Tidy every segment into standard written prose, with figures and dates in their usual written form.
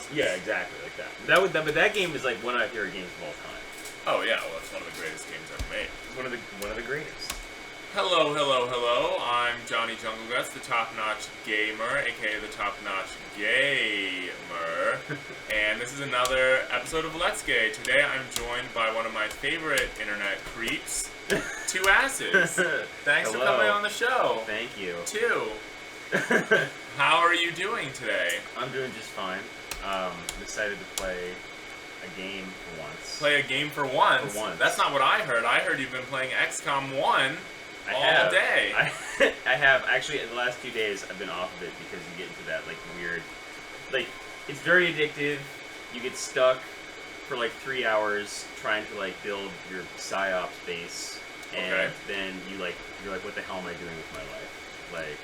bosses. Yeah, exactly like that. But that game is like one of my favorite games of all time. Oh yeah, well it's one of the greatest games ever made. One of the greatest. Hello, hello, hello. I'm Johnny Jungleguts, the top-notch gamer, aka the top-notch gamer. And this is another episode of Let's Gay. Today I'm joined by one of my favorite internet creeps, Two Asses. Thanks for coming on the show. Thank you. Two. How are you doing today? I'm doing just fine. Decided to play a game for once. Play a game for once? For once. That's not what I heard. I heard you've been playing XCOM 1 all day. I have. Actually, in the last 2 days, I've been off of it because you get into that, like, weird... Like, it's very addictive. You get stuck for, like, 3 hours trying to, like, build your PsyOps base. And then you're like, what the hell am I doing with my life? Like...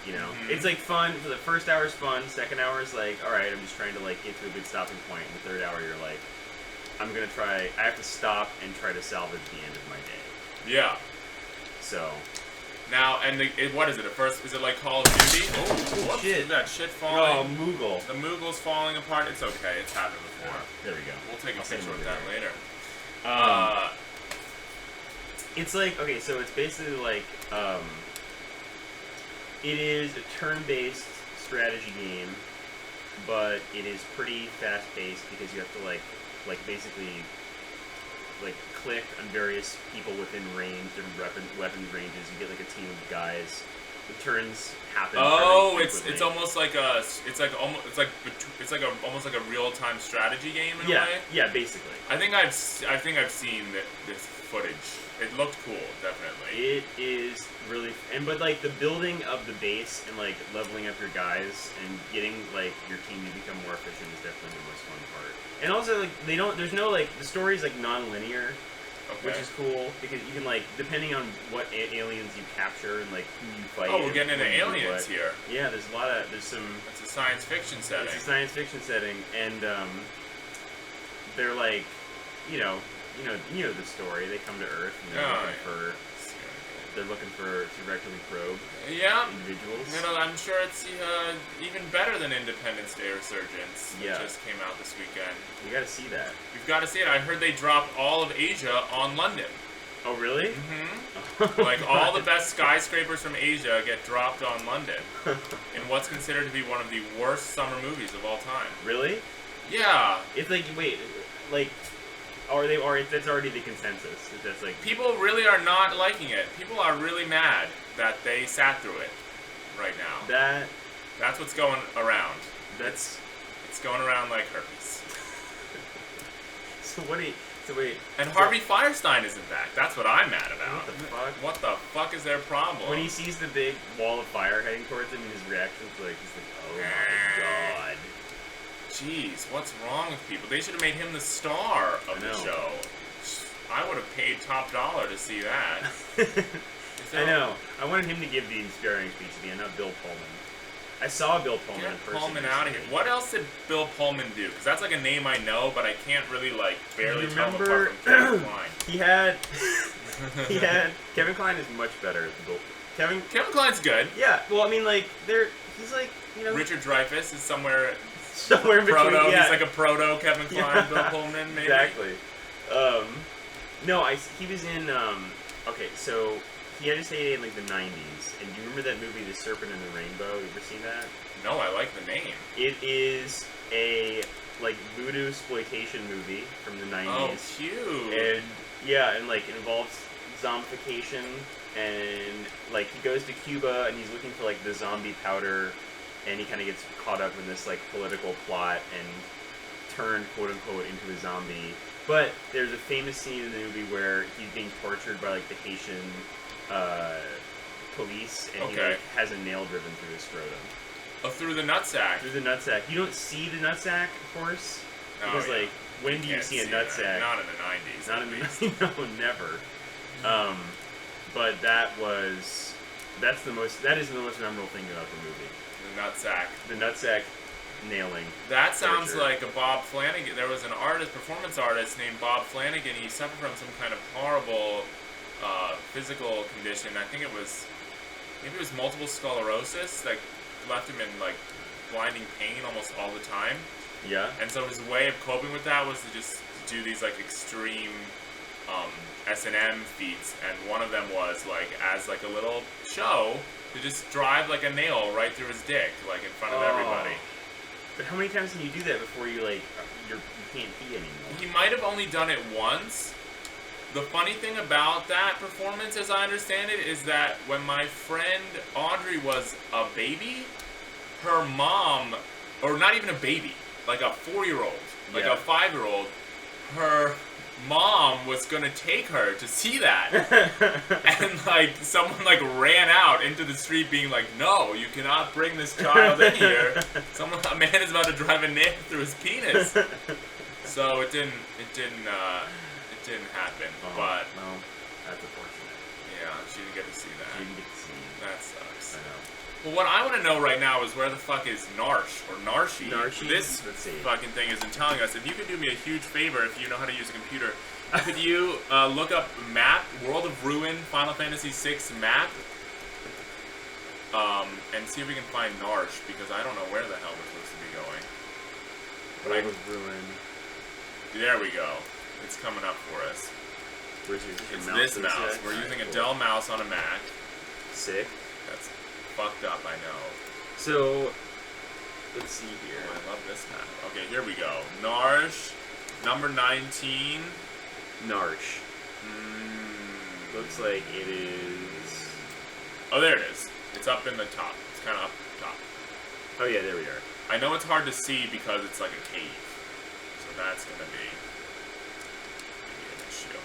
You know, it's like fun. For the first hour is fun. Second hour is like, all right, I'm just trying to like get to a good stopping point. And the third hour, you're like, I have to stop and try to salvage the end of my day. Yeah. So. Now, and what is it? At first, is it like Call of Duty? Oh, shit! That shit falling. Oh, Moogle. The Moogle's falling apart. It's okay. It's happened before. There we go. We'll take a picture of that later. It's like, okay, so it's basically like, it is a turn-based strategy game, but it is pretty fast-paced because you have to like basically like click on various people within range, different weapons ranges. You get like a team of guys. The turns happen. Oh, it's almost like almost like a real-time strategy game in a way. Yeah, basically. I think I've seen this footage. It looked cool, definitely. It is really, but like the building of the base and like leveling up your guys and getting like your team to become more efficient is definitely the most fun part. And also like there's no like, the story's like non-linear, which is cool because you can like, depending on what aliens you capture and like who you fight. Oh, we're getting into aliens here. Yeah, there's some. It's a science fiction setting. It's a science fiction setting, and they're like, you know the story. They come to Earth and they're looking for to rectally probe individuals. You know, I'm sure it's even better than Independence Day Resurgence, which just came out this weekend. You got to see that. You've got to see it. I heard they dropped all of Asia on London. Oh, really? Mm-hmm. Like, all the best skyscrapers from Asia get dropped on London in what's considered to be one of the worst summer movies of all time. Really? Yeah. It's like, that's already the consensus. That's like, people really are not liking it. People are really mad that they sat through it right now. That's what's going around. It's going around like herpes. So wait. And Harvey Firestein isn't back. That's what I'm mad about. What the fuck? What the fuck is their problem? When he sees the big wall of fire heading towards him, his reaction's like, he's like, oh my god. Jeez, what's wrong with people? They should have made him the star of the show. I would have paid top dollar to see that. I know. I wanted him to give the inspiring speech at the end, not Bill Pullman. I saw Bill Pullman in person. Pullman out of here. What else did Bill Pullman do? Because that's like a name I know, but I can't really barely tell him apart from Kevin Kline. He had Kevin Kline is much better at the Bill. Kevin Kline's good. Yeah. Well, I mean, like he's like, Richard Dreyfuss is somewhere in between. He's like a proto Kevin Kline, Bill Pullman, maybe. Exactly. He was in. Okay, so he had his heyday in like the '90s, and do you remember that movie, The Serpent and the Rainbow? You ever seen that? No, I like the name. It is a like voodoo exploitation movie from the '90s. Oh, cute. And like it involves zombification, and like he goes to Cuba and he's looking for like the zombie powder. And he kind of gets caught up in this like political plot and turned quote unquote into a zombie. But there's a famous scene in the movie where he's being tortured by like the Haitian police, and he like, has a nail driven through his scrotum. Oh, through the nutsack. Through the nutsack. You don't see the nutsack, of course, because like when do you see a nutsack? Not in the '90s. Not in the '90s. No, never. But that is the most memorable thing about the movie. The nutsack nailing. That sounds like a Bob Flanagan. There was an performance artist named Bob Flanagan. He suffered from some kind of horrible physical condition. I think maybe it was multiple sclerosis that left him in like blinding pain almost all the time. Yeah. And so his way of coping with that was to just do these like extreme S&M feats, and one of them was like as like a little show to just drive like a nail right through his dick, like in front of everybody. But how many times can you do that before you like you can't pee anymore? He might have only done it once. The funny thing about that performance, as I understand it, is that when my friend Audrey was a baby, her mom, or not even a baby, like a 4-year-old, like a 5-year-old, her mom was gonna take her to see that. And like someone like ran out into the street being like, no, you cannot bring this child in here. A man is about to drive a nail through his penis. So it didn't happen. But well, that's unfortunate. Yeah, she didn't get to see that. She didn't get to see. That sucks. I know. Well, what I want to know right now is where the fuck is Narshe or Narshe? Narshe? This Let's see. fucking thing isn't telling us. If you could do me a huge favor, if you know how to use a computer, could you look up map, World of Ruin, Final Fantasy VI map, and see if we can find Narshe, because I don't know where the hell we're supposed to be going. World of Ruin. There we go. It's coming up for us. Where's your It's mouse? this mouse. We're using a Dell mouse on a Mac. Sick. That's fucked up, I know. So, let's see here. Oh, I love this map. Okay, here we go. Narshe, number 19. Narshe. Looks like it is... Oh, there it is. It's up in the top. It's kind of up top. Oh yeah, there we are. I know it's hard to see because it's like a cave. So that's going to be an issue.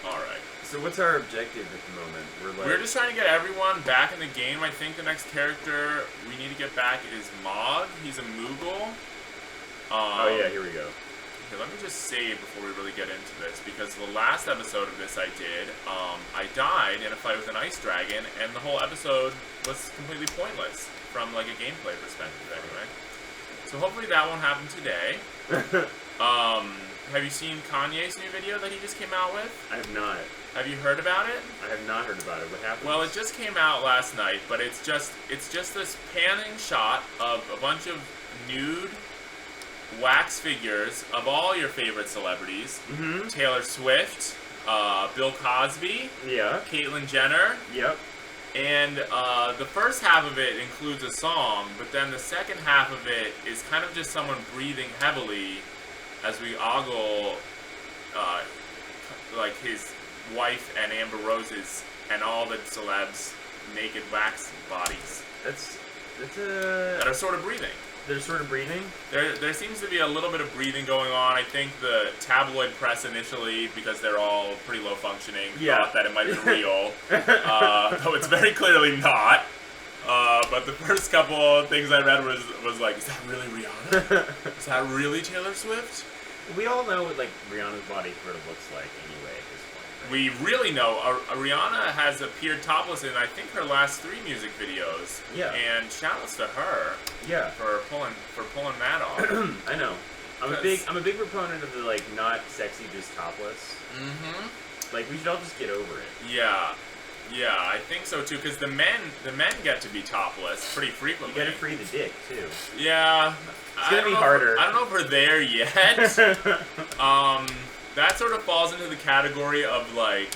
Alright. So what's our objective at the moment? We're just trying to get everyone back in the game. I think the next character we need to get back is Mog. He's a Moogle. Oh yeah, here we go. Okay, let me just save before we really get into this, because the last episode of this I did, I died in a fight with an ice dragon, and the whole episode was completely pointless from like a gameplay perspective anyway. So hopefully that won't happen today. Have you seen Kanye's new video that he just came out with? I have not. Have you heard about it? I have not heard about it. What happened? Well, it just came out last night, but it's just this panning shot of a bunch of nude wax figures of all your favorite celebrities. Mm-hmm. Taylor Swift, Bill Cosby, Yeah. Caitlyn Jenner, Yep. and the first half of it includes a song, but then the second half of it is kind of just someone breathing heavily as we ogle like his wife and Amber Rose's and all the celebs' naked wax bodies That's that are sort of breathing. They're sort of breathing? There seems to be a little bit of breathing going on. I think the tabloid press initially, because they're all pretty low functioning, thought that it might be real. Though it's very clearly not. But the first couple of things I read was like, is that really Rihanna? Is that really Taylor Swift? We all know what like Rihanna's body sort of looks like anyway at this point. Right? We really know. Rihanna has appeared topless in, I think, her last 3 music videos. Yeah. And shoutouts to her. Yeah. For pulling that off. I know. I'm a big proponent of the like not sexy just topless. Mm-hmm. Like we should all just get over it. Yeah. Yeah, I think so too, because the men get to be topless pretty frequently. You gotta free the dick too. Yeah. It's gonna be harder. I don't know if we're there yet. That sort of falls into the category of like,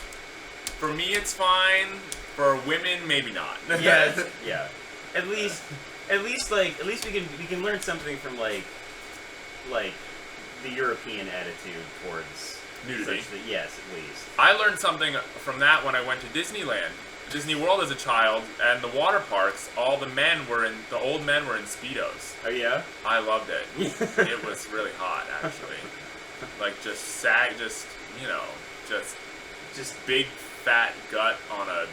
for me it's fine, for women maybe not. Yeah, yeah. At least we can learn something from like the European attitude towards nudity. Yes, at least. I learned something from that when I went to Disneyland, Disney World as a child, and the water parks. All the old men were in Speedos. Oh yeah. I loved it. It was really hot, actually. Like just big fat gut on a,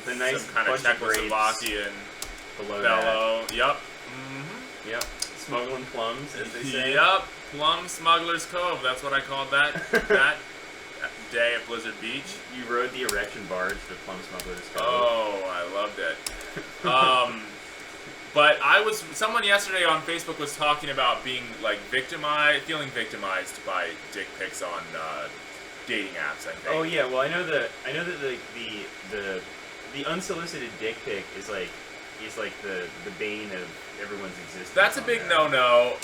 the nice some kind of Czechoslovakian bellow. Yep. Mm-hmm. Yep. Smuggling plums, as they say. Yep. Plum Smuggler's Cove. That's what I called that day at Blizzard Beach. You rode the erection barge to Plum Smuggler's Cove. Oh, I loved it. But someone yesterday on Facebook was talking about being like feeling victimized by dick pics on dating apps, I think. Oh yeah, well I know that the unsolicited dick pic is like is like the bane of everyone's existence. That's a big no-no.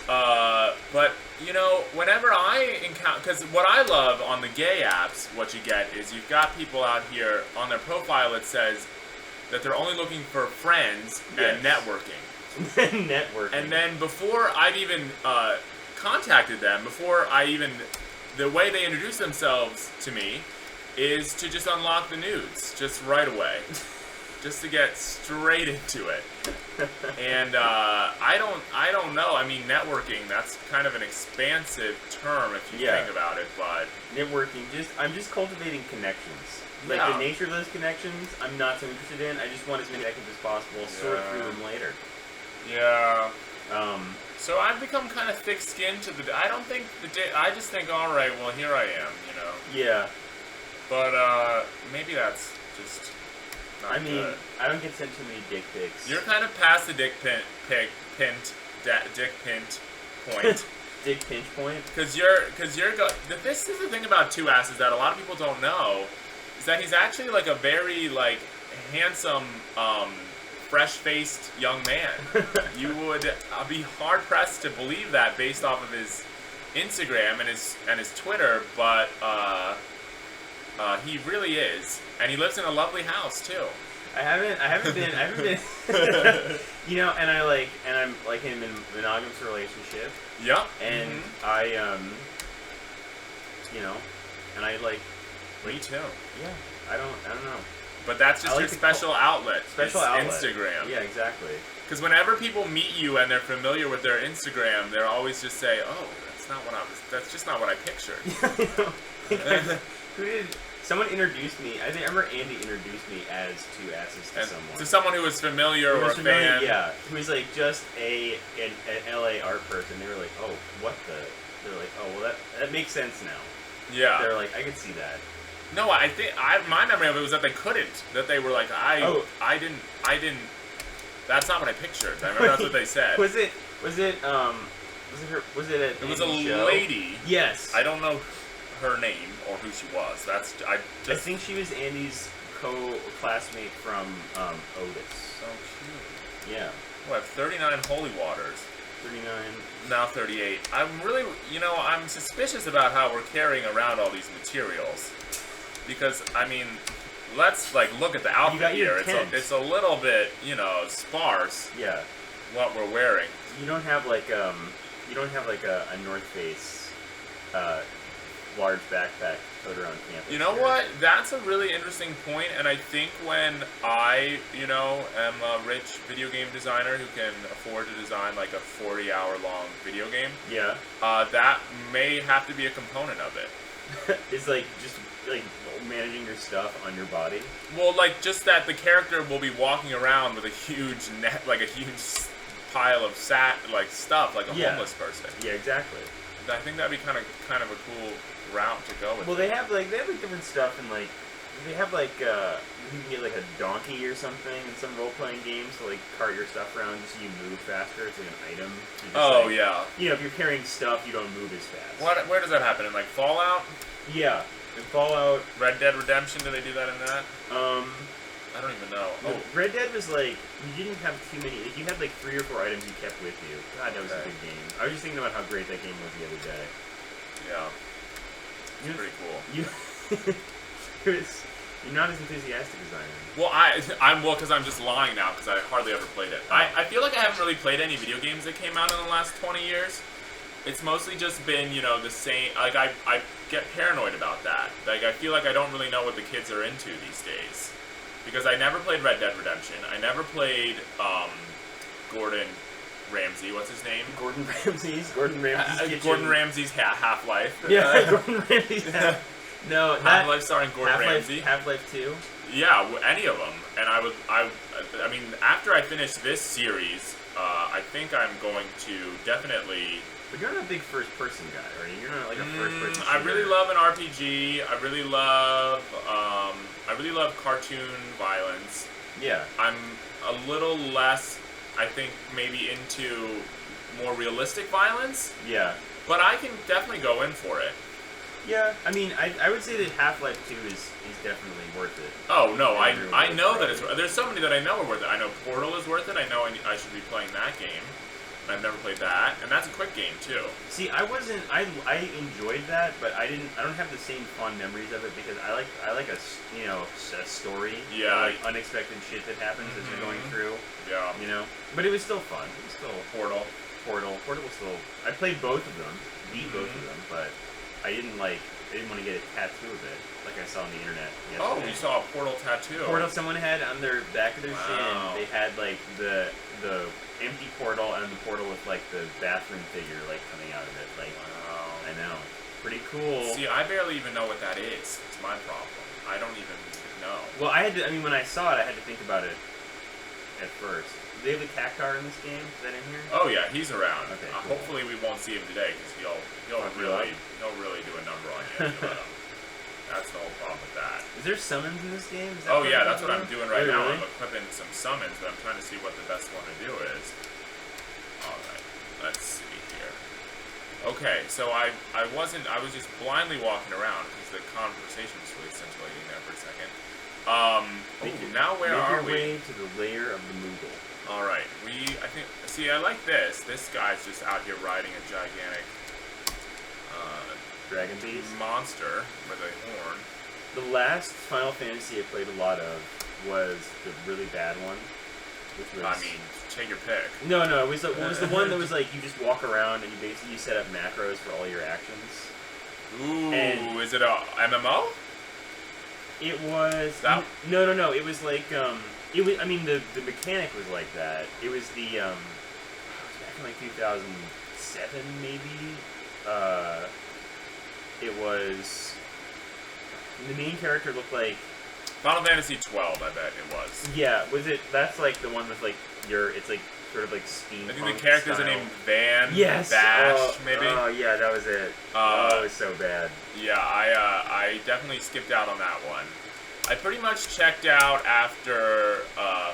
But you know, whenever I encounter, because what I love on the gay apps, what you get is you've got people out here on their profile. It says that they're only looking for friends and networking. Networking. And then before I've even contacted them, the way they introduce themselves to me is to just unlock the nudes, just right away. Just to get straight into it. And I don't know. I mean, networking, that's kind of an expansive term if you think about it, but... Networking, I'm just cultivating connections. Like, the nature of those connections, I'm not so interested in. I just want as many connections as possible, sort through them later. Yeah. So I've become kind of thick-skinned to the... I don't think I just think, alright, well, here I am, you know? Yeah. But, maybe that's just... I mean, I don't get sent too many dick pics. You're kind of past the dick pint point. Dick pinch point? Because this is the thing about 2S that a lot of people don't know, is that he's actually like a very like handsome, fresh-faced young man. You would be hard-pressed to believe that based off of his Instagram and his Twitter, but he really is, and he lives in a lovely house too. I haven't been. You know, and I'm like in a monogamous relationship. Yep. And I you know, and I like. Me too. Yeah. I don't know. But that's just your special outlet. Special outlet. Instagram. Yeah, exactly. Because whenever people meet you and they're familiar with their Instagram, they'll always just say, "Oh, that's just not what I pictured." Who did? Someone introduced me. I remember Andy introduced me as 2S's to someone. To someone who was familiar or a fan. Yeah, who was like just an LA art person. They were like, "Oh, what the?" They're like, "Oh, well, that makes sense now." Yeah. They're like, "I could see that." No, I think my memory of it was that they couldn't. That they were like, I didn't. That's not what I pictured. I remember that's what they said. Was it a lady. Yes. I don't know her name or who she was. I think she was Andy's classmate from Otis. So cute. Yeah. Oh, I have 39 holy waters. 39. Now 38. I'm really, I'm suspicious about how we're carrying around all these materials. Because, I mean, let's, look at the outfit here. It's a little bit, sparse. Yeah. What we're wearing. You don't have, a North Face, large backpack towed around campus. You know what? That's a really interesting point, and I think when I, am a rich video game designer who can afford to design, a 40-hour-long video game, yeah, that may have to be a component of it. It's, just managing your stuff on your body? Well, just that the character will be walking around with a huge net, a huge pile of stuff, like a homeless person. Yeah, exactly. I think that'd be kind of a cool route to go with. Well, they have different stuff, and they have you can get a donkey or something in some role playing games to cart your stuff around just so you move faster. It's an item. Oh yeah. If you're carrying stuff, you don't move as fast. Where does that happen in Fallout? Yeah, in Fallout. Red Dead Redemption. Do they do that in that? I don't even know. No, Red Dead was you didn't have too many. You had 3 or 4 items you kept with you. God, that was a good game. I was just thinking about how great that game was the other day. Yeah. It's pretty cool. You're not as enthusiastic as I am. Well, because I'm just lying now because I hardly ever played it. I feel like I haven't really played any video games that came out in the last 20 years. It's mostly just been, the same. I get paranoid about that. I feel like I don't really know what the kids are into these days. Because I never played Red Dead Redemption. I never played Gordon Ramsay. What's his name? Gordon Ramsay's Kitchen. Gordon Ramsay's Half-Life. Yeah, Gordon Ramsay's No, Half-Life starring Gordon Ramsay. Half-Life 2? Yeah, any of them. And I mean, after I finish this series, I think I'm going to definitely... But you're not a big first-person guy, are you? You're not a first-person shooter. I really love an RPG. I really love cartoon violence. Yeah. I'm a little less, I think, maybe into more realistic violence. Yeah. But I can definitely go in for it. Yeah, I mean, I would say that Half-Life 2 is definitely worth it. Oh no, I Everyone know would that it's. There's so many that I know are worth it. I know Portal is worth it. I know I should be playing that game. I've never played that, and that's a quick game too. See, I enjoyed that, but I don't have the same fond memories of it because I like a story. Yeah. Like unexpected shit that happens as you're going through. Yeah. You know, but it was still fun. It was still Portal. Portal was still. I played both of them, beat both of them, but I didn't want to get a tattoo of it like I saw on the internet yesterday. Oh, you saw a Portal tattoo. Portal someone had on their back of their shin. They had like the empty portal and the portal with like the bathroom figure like coming out of it. Like, wow. I know, pretty cool. See, I barely even know what that is. It's my problem. I don't even know. Well, I had to. I mean, when I saw it, I had to think about it at first. Do they have a Cactar in this game? Is that in here? Oh yeah, he's around. Okay, cool. Hopefully we won't see him today because he'll really do a number on you. If you let him. That's the whole problem with that. Is there summons in this game? Is that Oh yeah, that's what I'm doing right now. Really? I'm equipping some summons, but I'm trying to see what the best one to do is. Alright, let's see here. Okay, so I was just blindly walking around because the conversation was really scintillating there for a second. Now where are we? Make your way to the lair of the Moogle. Alright, I like this. This guy's just out here riding a gigantic Dragon Beast? monster with a horn. The last Final Fantasy I played a lot of was the really bad one. Which was... I mean, take your pick. No, it was the one that was like you just walk around and you set up macros for all your actions. Ooh, And- is it a MMO? It was That- no. It was like it was. I mean, the mechanic was like that. It was the it was back in like 2007 maybe. It was the main character looked like Final Fantasy 12, I bet it was. yeah. Was it? That's like the one with like it's like sort of like steampunk. I think the characters are style. named Van, Yes. Bash, maybe. Oh yeah, that was it. It was so bad. Yeah, I definitely skipped out on that one. I pretty much checked out after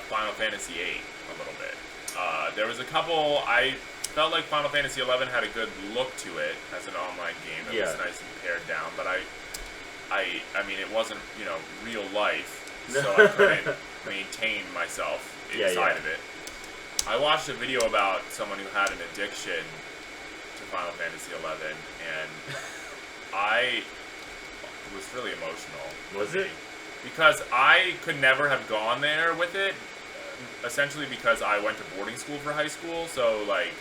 Final Fantasy 8 a little bit. There was a couple. I felt like Final Fantasy 11 had a good look to it as an online game. It was nice and pared down, but I mean, it wasn't real life, so I couldn't maintain myself inside of it. I watched a video about someone who had an addiction to Final Fantasy 11, and I was really emotional. Was it? Because I could never have gone there with it, essentially because I went to boarding school for high school, so like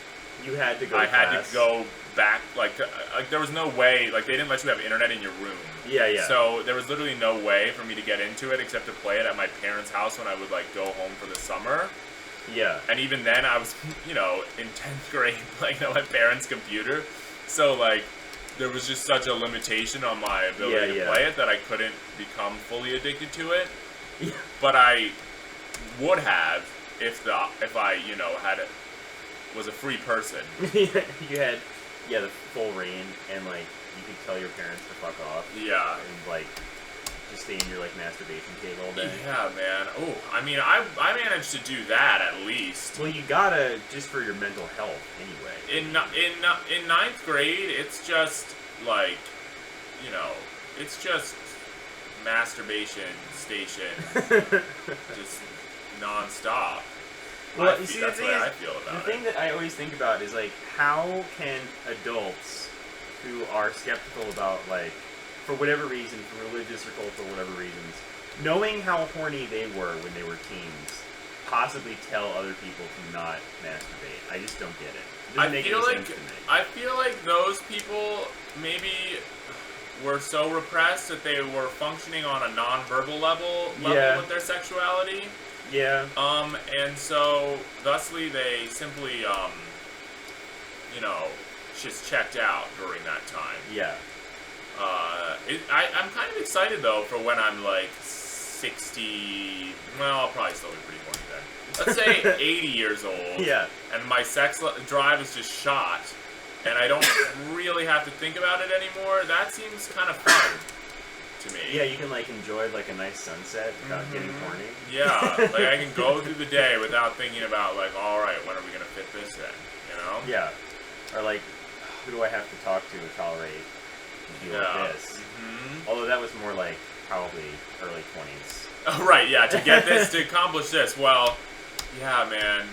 You had to go. I to had class. to go back, like there was no way, like they didn't let you have internet in your room. Yeah. So there was literally no way for me to get into it except to play it at my parents' house when I would like go home for the summer. Yeah. And even then I was, in 10th grade playing on my parents' computer. So like there was just such a limitation on my ability to play it that I couldn't become fully addicted to it. Yeah. But I would have if I was a free person. You had the full reign and like you could tell your parents to fuck off. Yeah. And like just stay in your like masturbation cave all day. Yeah, man. Oh, I mean, I managed to do that at least. Well, you gotta just for your mental health anyway. In 9th grade, it's just like, it's just masturbation station, just nonstop. Well, you see, that's the the thing way is, I feel about the thing that I always think about is like, how can adults who are skeptical about like, for whatever reason, for religious or cultural whatever reasons, knowing how horny they were when they were teens, possibly tell other people to not masturbate? I just don't get it. It doesn't make any sense to me. I feel like those people maybe were so repressed that they were functioning on a non-verbal level with their sexuality. Yeah. And so, thusly, they simply, just checked out during that time. Yeah. I'm kind of excited, though, for when I'm, like, 60... Well, I'll probably still be pretty horny then. Let's say 80 years old. Yeah. And my sex drive is just shot, and I don't really have to think about it anymore. That seems kind of fun to me. Yeah, you can, like, enjoy, like, a nice sunset without getting horny. Yeah, like, I can go through the day without thinking about, like, alright, when are we going to fit this in, Yeah. Or, like, who do I have to talk to tolerate can deal with this. Mm-hmm. Although that was more like probably early 20s. Oh, right, yeah, to get this, to accomplish this, well, yeah, man.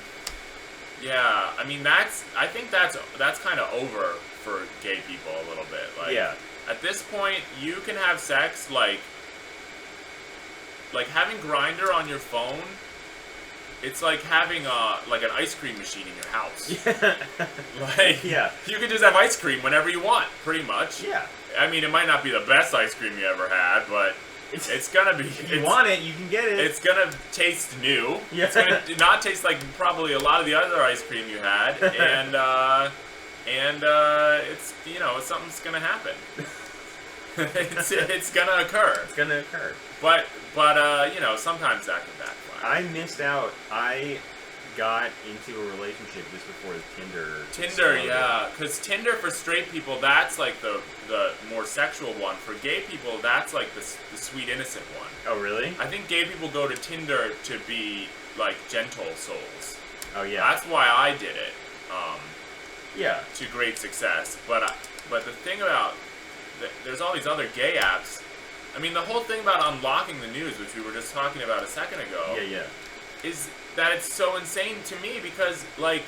Yeah, I mean, I think that's kind of over for gay people a little bit. Like, yeah. At this point, you can have sex, like having Grindr on your phone, it's like having like an ice cream machine in your house. Yeah. Like, yeah. You can just have ice cream whenever you want, pretty much. Yeah. I mean, it might not be the best ice cream you ever had, but it's gonna be. If you want it, you can get it. It's gonna taste new. Yeah. It's gonna not taste like probably a lot of the other ice cream you had, and it's something's gonna happen. it's gonna occur. It's gonna occur. But sometimes that can backfire. I missed out. I got into a relationship just before Tinder. Tinder, yeah, because Tinder for straight people, that's like the more sexual one. For gay people, that's like the sweet innocent one. Oh, really? I think gay people go to Tinder to be like gentle souls. Oh, yeah. That's why I did it. Yeah. To great success. But the thing about there's all these other gay apps. I mean, the whole thing about unlocking the news, which we were just talking about a second ago. Yeah. Is that it's so insane to me because, like,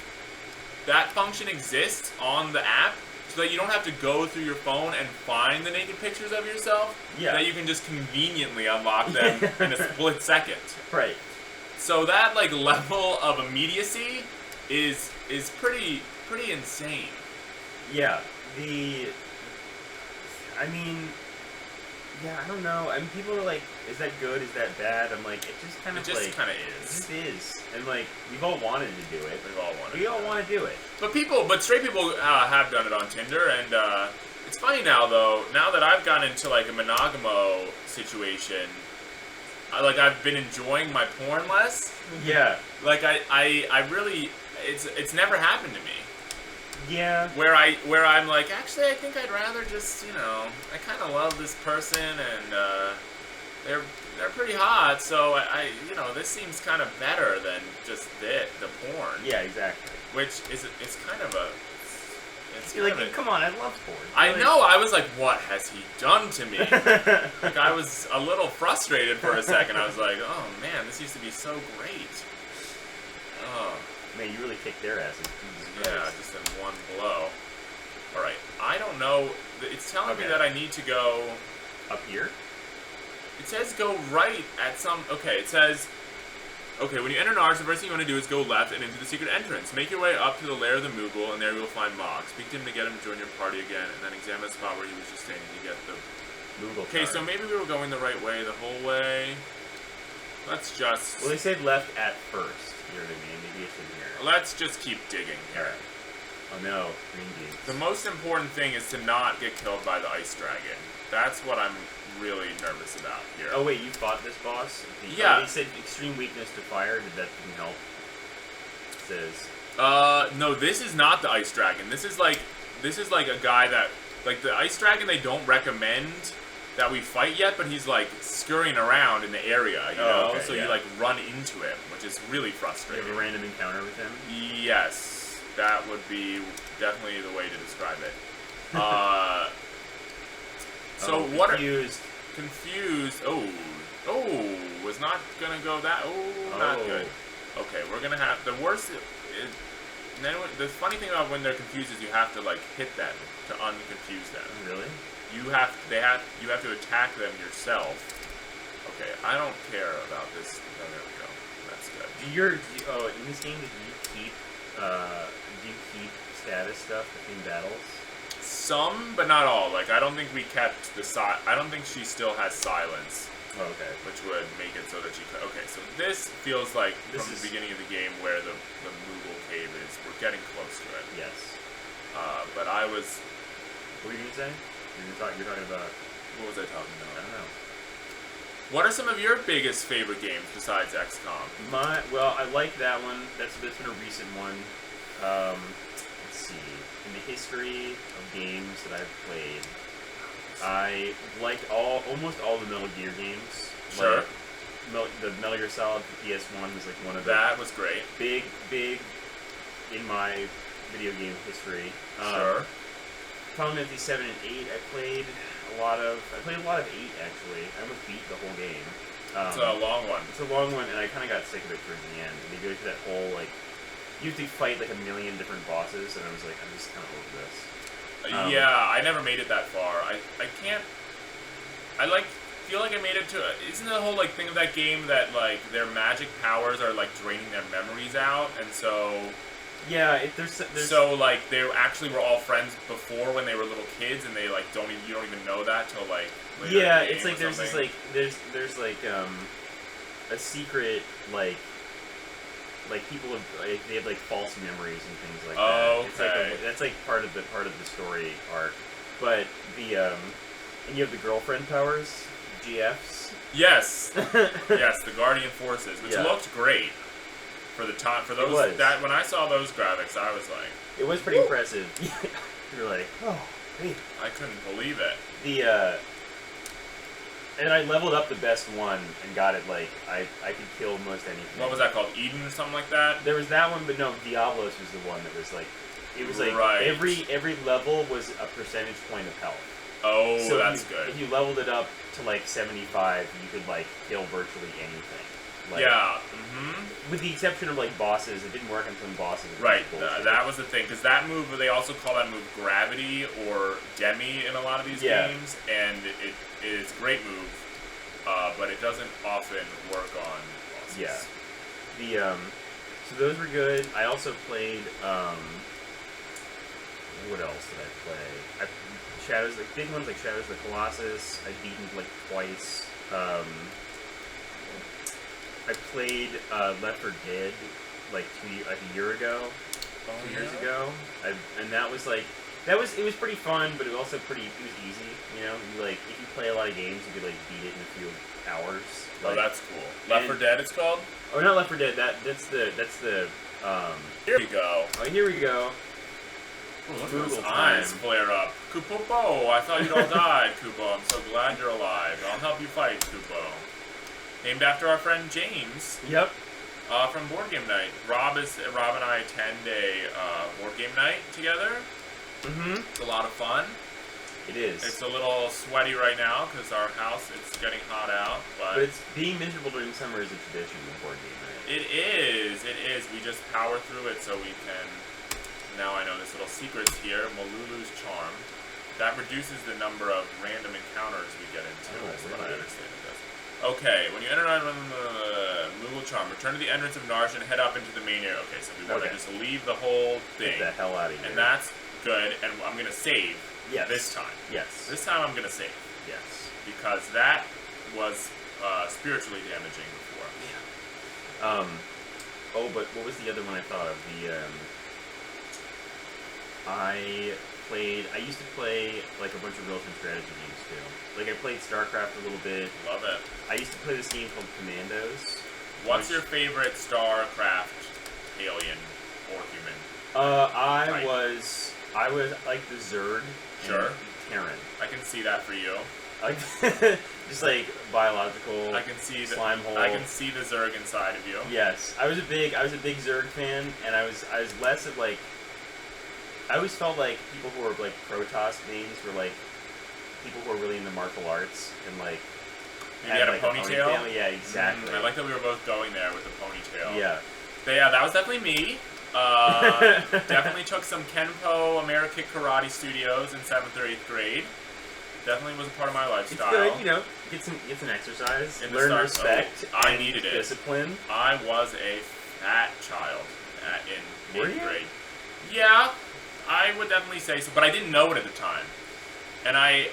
that function exists on the app so that you don't have to go through your phone and find the naked pictures of yourself. Yeah. That you can just conveniently unlock them in a split second. Right. So that, like, level of immediacy is pretty insane. Yeah. Yeah, I don't know. I mean, people are like, is that good? Is that bad? I'm like, it just kind of is. It just is. And, like, we've all wanted to do it. We all want to do it. But straight people have done it on Tinder, and it's funny now, though, now that I've gotten into, like, a monogamo situation, I've been enjoying my porn less. Yeah. Like, I really, it's never happened to me. Yeah. Where I'm like, actually, I think I'd rather just, I kind of love this person, and they're pretty hot, so this seems kind of better than just the porn. Yeah, exactly. Which it's kind of a. You're like, come on, I love porn. I know. I was like, what has he done to me? Like, I was a little frustrated for a second. I was like, oh man, this used to be so great. Oh. Man, you really kicked their asses. Yeah, just in one blow. Alright, I don't know. It's telling me that I need to go... Up here? It says go right at some... Okay, it says... Okay, when you enter Narshe, the first thing you want to do is go left and into the secret entrance. Make your way up to the lair of the Moogle, and there you will find Mog. Speak to him to get him to join your party again, and then examine the spot where he was just standing to get the... Moogle Okay, card. so maybe we were going the right way the whole way. Let's just... Well, they said left at first. You know what I mean? Maybe it's in here. Let's just keep digging here. Oh no, green beans. The most important thing is to not get killed by the ice dragon. That's what I'm really nervous about here. Oh wait, you fought this boss? Yeah. They said extreme weakness to fire. Did that didn't help? It says. No, this is not the ice dragon. This is like a guy that, like, the ice dragon they don't recommend that we fight yet, but he's like scurrying around in the area, you know? Okay, so you like run into him, which is really frustrating. You have a random encounter with him? Yes, that would be definitely the way to describe it. So what confused. Confused. Oh, was not gonna go that. Oh, not good. Okay, we're gonna have the worst. And then the funny thing about when they're confused is you have to like hit them to unconfuse them. Really? You have to attack them yourself. Okay, I don't care about this. Oh, there we go. That's good. In this game, do you keep status stuff between battles? Some, but not all. Like, I don't think we kept I don't think she still has silence. Oh, okay. Which would make it so that she could. Okay, so this feels like from the beginning of the game where the Moogle cave is. We're getting close to it. Yes. But I was. What were you gonna say? You're talking about. What was I talking about? I don't know. What are some of your biggest favorite games besides XCOM? Well, I like that one. That's been a recent one. Let's see. In the history of games that I've played, I liked almost all the Metal Gear games. Sure. Like, the Metal Gear Solid PS1 was like one of the that was great. Big in my video game history. Sure. Final Fantasy 7 and 8 I played a lot of 8 actually. I almost beat the whole game. It's a long one. It's a long one, and I kind of got sick of it towards the end. They go through that whole, like, you have to fight like a million different bosses, and I was like, I'm just kind of over this. Yeah, I never made it that far. I can't. I feel like I made it to. Isn't the whole like thing of that game that like their magic powers are like draining their memories out, and so. Yeah, there's so like they actually were all friends before when they were little kids, and they like you don't even know that till like later yeah, in the it's game like or there's this something. like there's like a secret like people have like, they have like false memories and things like that. It's like that's like part of the story arc, but the and you have the girlfriend powers, GFs. Yes, yes, the Guardian Forces, which looked great. For the time, for those that when I saw those graphics, I was like, it was pretty impressive. You're like, oh, hey. I couldn't believe it. And I leveled up the best one and got it like I could kill most anything. What was that called? Eden or something like that? There was that one, but no, Diablos was the one that was like, it was like every level was a percentage point of health. Oh, so that's good. If you leveled it up to like 75, you could like kill virtually anything. Like, yeah. With the exception of like bosses, it didn't work on some bosses. Right. That was the thing, because that move, they also call that move Gravity or Demi in a lot of these games, and it is a great move, but it doesn't often work on bosses. Yeah. So those were good. I also played. What else did I play? Shadows, like big ones like Shadows of the Colossus. I've beaten like twice. I played Left 4 Dead like a year ago, 2 years ago, and that was like it was pretty fun, but it was also it was easy. You know, like if you play a lot of games, you could like beat it in a few hours. Like, oh, that's cool. Left 4 Dead, it's called. Oh, not Left 4 Dead. That's the. Here we go. Oh, here we go. Look at those eyes flare up. Kupo, I thought you'd all died, Kupo. I'm so glad you're alive. I'll help you fight, Kupo. Named after our friend James. Yep. From Board Game Night. Rob and I attend a board game night together. It's a lot of fun. It is. It's a little sweaty right now because our house, it's getting hot out. But it's being miserable during summer is a tradition of board game night. It is. We just power through it so we can. Now I know this little secret's here. Malulu's Charm. That reduces the number of random encounters we get into. Is what I understand it does. Okay, when you enter Malulu Charm, return to the entrance of Narshe and head up into the main area. Okay, so we want to just leave the whole thing. Get the hell out of here. And that's good. And I'm going to save. Yes. This time. Yes. This time I'm going to save. Yes. Because that was spiritually damaging before. Yeah. Oh, but what was the other one I thought of? I used to play like a bunch of real-time strategy games too. Like I played StarCraft a little bit. Love it. I used to play this game called Commandos. What's your favorite StarCraft alien or human? I was like the Zerg. Sure. Terran. I can see that for you. Just like biological. I can see the slime hole. I can see the Zerg inside of you. Yes, I was a big Zerg fan, and I was less of like. I always felt like people who were like Protoss mains were like people who were really into martial arts and like. Maybe had a ponytail? Yeah, exactly. I like that we were both going there with a ponytail. Yeah. But yeah, that was definitely me. Definitely took some Kenpo American Karate Studios in 7th or 8th grade. Definitely was a part of my lifestyle. It's good, you know, get some exercise, learn respect. I needed it. Discipline. I was a fat child in 8th grade. Yeah, I would definitely say so, but I didn't know it at the time. And I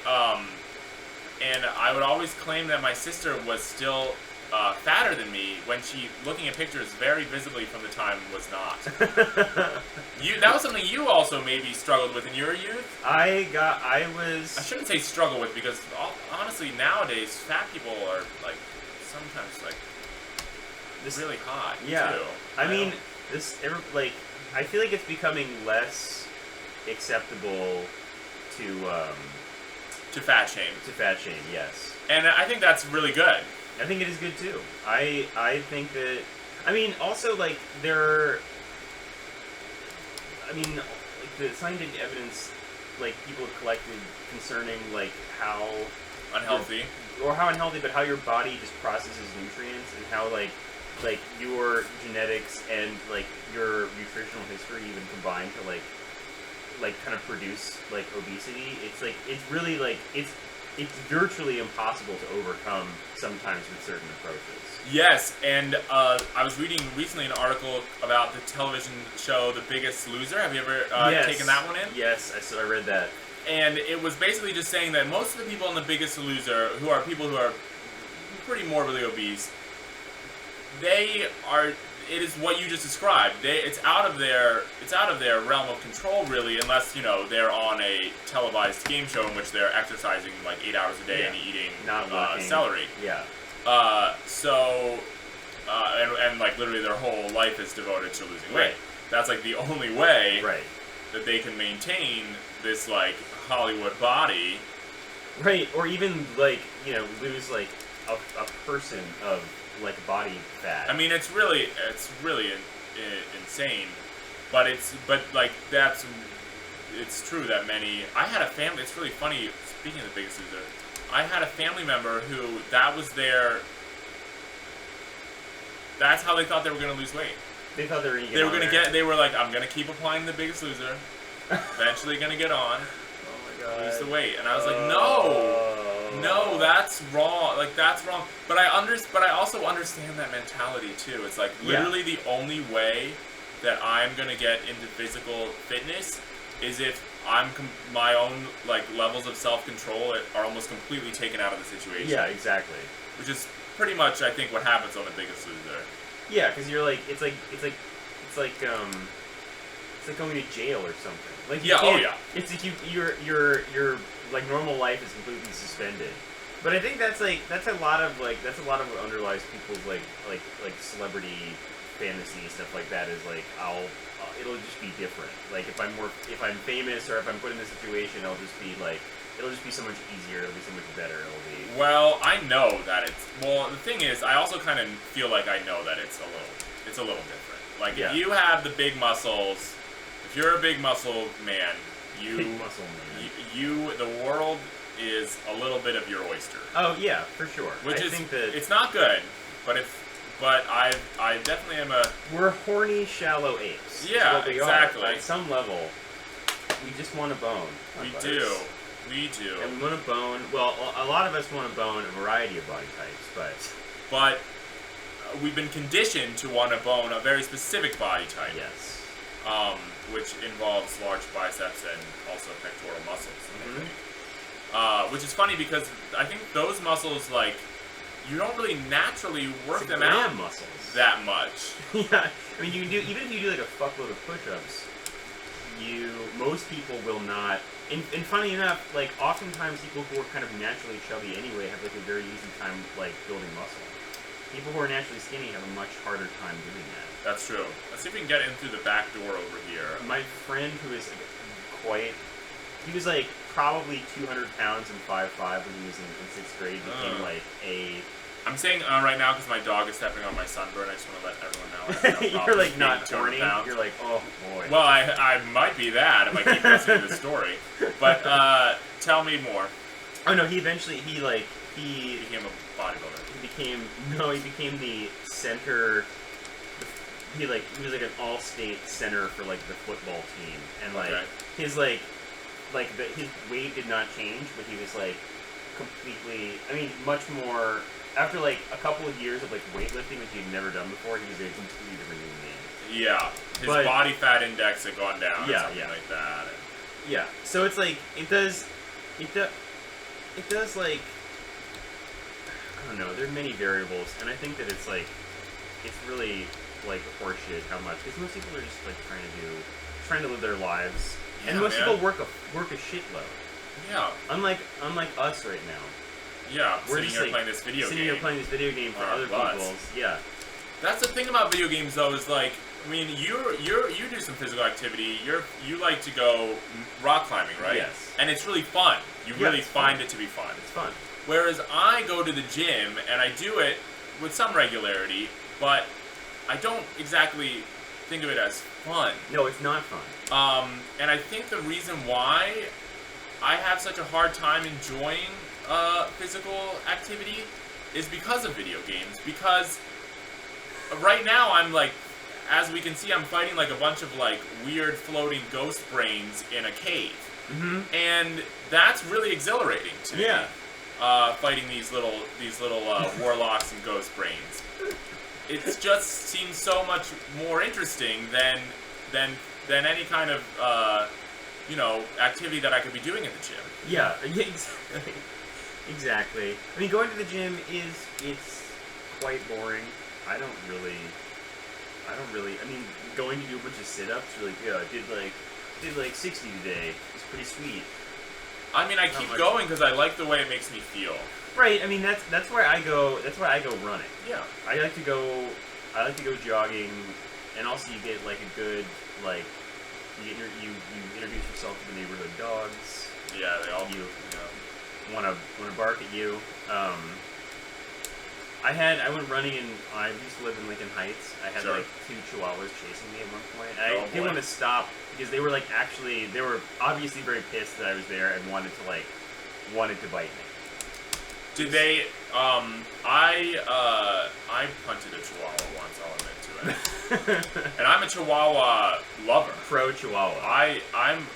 would always claim that my sister was still fatter than me when she, looking at pictures very visibly from the time, was not. That was something you also maybe struggled with in your youth? I shouldn't say struggle with, because honestly nowadays fat people are like sometimes like really hot too. I mean, I feel like it's becoming less acceptable to fat shame. To fat shame, yes. And I think that's really good. I think it is good too. I think that, I mean, also like the scientific evidence like people have collected concerning like how Unhealthy. or how unhealthy, but how your body just processes nutrients and how like your genetics and like your nutritional history even combine to like kind of produce like obesity. It's like it's really like it's virtually impossible to overcome sometimes with certain approaches. Yes, and I was reading recently an article about the television show The Biggest Loser. Have you ever taken that one in? Yes, I read that. And it was basically just saying that most of the people in The Biggest Loser, who are people who are pretty morbidly obese, it is what you just described. It's out of their realm of control, really, unless they're on a televised game show in which they're exercising like 8 hours a day and eating celery. Yeah. And like literally their whole life is devoted to losing weight. Right. That's like the only way right. that they can maintain this like Hollywood body. Right, or even like lose like a person of like body fat. I mean, it's really insane, but it's true that many. I had a family. It's really funny. Speaking of The Biggest Loser, I had a family member who that's how they thought they were going to lose weight. They thought they were going to get. They were like, I'm going to keep applying The Biggest Loser. Eventually, going to get on. Oh my god. Lose the weight, and I was like, no, that's wrong. Like that's wrong. But I also understand that mentality too. It's like literally the only way that I'm gonna get into physical fitness is if my own like levels of self-control are almost completely taken out of the situation. Yeah, exactly. Which is pretty much I think what happens on The Biggest Loser. Yeah, because you're like it's like going to jail or something. Like it's like your like normal life is completely suspended. But I think that's a lot of what underlies people's like celebrity fantasy stuff like that is like it'll just be different. Like if I'm famous or if I'm put in this situation, it'll just be so much easier. It'll be so much better. Well, I know that the thing is, I also kind of feel like I know that it's a little different. Like if you have the big muscles. If you're a big muscle man, the world is a little bit of your oyster. Oh yeah, for sure. I think that it's not good, but I definitely am we're horny, shallow apes. Yeah, what we exactly. Are. At some level, we just want to bone. We do. And we want to bone. Well, a lot of us want to bone a variety of body types, but we've been conditioned to want to bone a very specific body type. Yes. Which involves large biceps and also pectoral muscles. Mm-hmm. Which is funny because I think those muscles, like, you don't really naturally work them out muscles that much. Yeah, I mean, even if you do like a fuckload of push-ups, most people will not. And funny enough, like oftentimes people who are kind of naturally chubby anyway have like a very easy time like building muscle. People who are naturally skinny have a much harder time doing that. That's true. Let's see if we can get in through the back door over here. My friend who is he was like probably 200 pounds and 5'5" when he was in 6th grade. Became like a. I'm saying right now because my dog is stepping on my sunburn. I just want to let everyone know. You're like not horny. You're like, oh boy. Well, I might be that if I keep listening to the story. But tell me more. Oh no, he became a bodybuilder. He became the center. He was like an all-state center for like the football team, and his his weight did not change, but he was like completely. I mean, much more after like a couple of years of like weightlifting, which he'd never done before. He was a completely different human being. Yeah, his body fat index had gone down. Yeah, or something like that. Yeah, so it's like it does like. I don't know. There are many variables, and I think that it's really like horseshit how much because most people are just like trying to live their lives, and most people work a shitload. Yeah. Unlike us right now. Yeah. We're sitting here playing this video game for other people. Yeah. That's the thing about video games though is like I mean you do some physical activity. You like to go rock climbing, right? Yes. And it's really fun. You really find it to be fun. It's fun. Whereas I go to the gym and I do it with some regularity, but I don't exactly think of it as fun. No, it's not fun. And I think the reason why I have such a hard time enjoying physical activity is because of video games. Because right now I'm like, as we can see, I'm fighting like a bunch of like weird floating ghost brains in a cave, and that's really exhilarating to me. Fighting these little warlocks and ghost brains. It just seems so much more interesting than any kind of activity that I could be doing at the gym. Yeah, exactly. Exactly. I mean, going to the gym it's quite boring. I don't really. I mean, going to do a bunch of sit-ups, really good. I did like 60 today. It's pretty sweet. I mean, I keep going because I like the way it makes me feel. Right. I mean, that's where I go. That's why I go running. Yeah. I like to go jogging, and also you get like a good like you introduce yourself to the neighborhood dogs. Yeah, they all want to bark at you. I went running and I used to live in Lincoln Heights. I had like 2 chihuahuas chasing me at one point. I didn't want to stop because they were like they were obviously very pissed that I was there and wanted to bite me. Did they? I punted a chihuahua once. I'll admit to it. And I'm a chihuahua lover. Pro chihuahua. I'm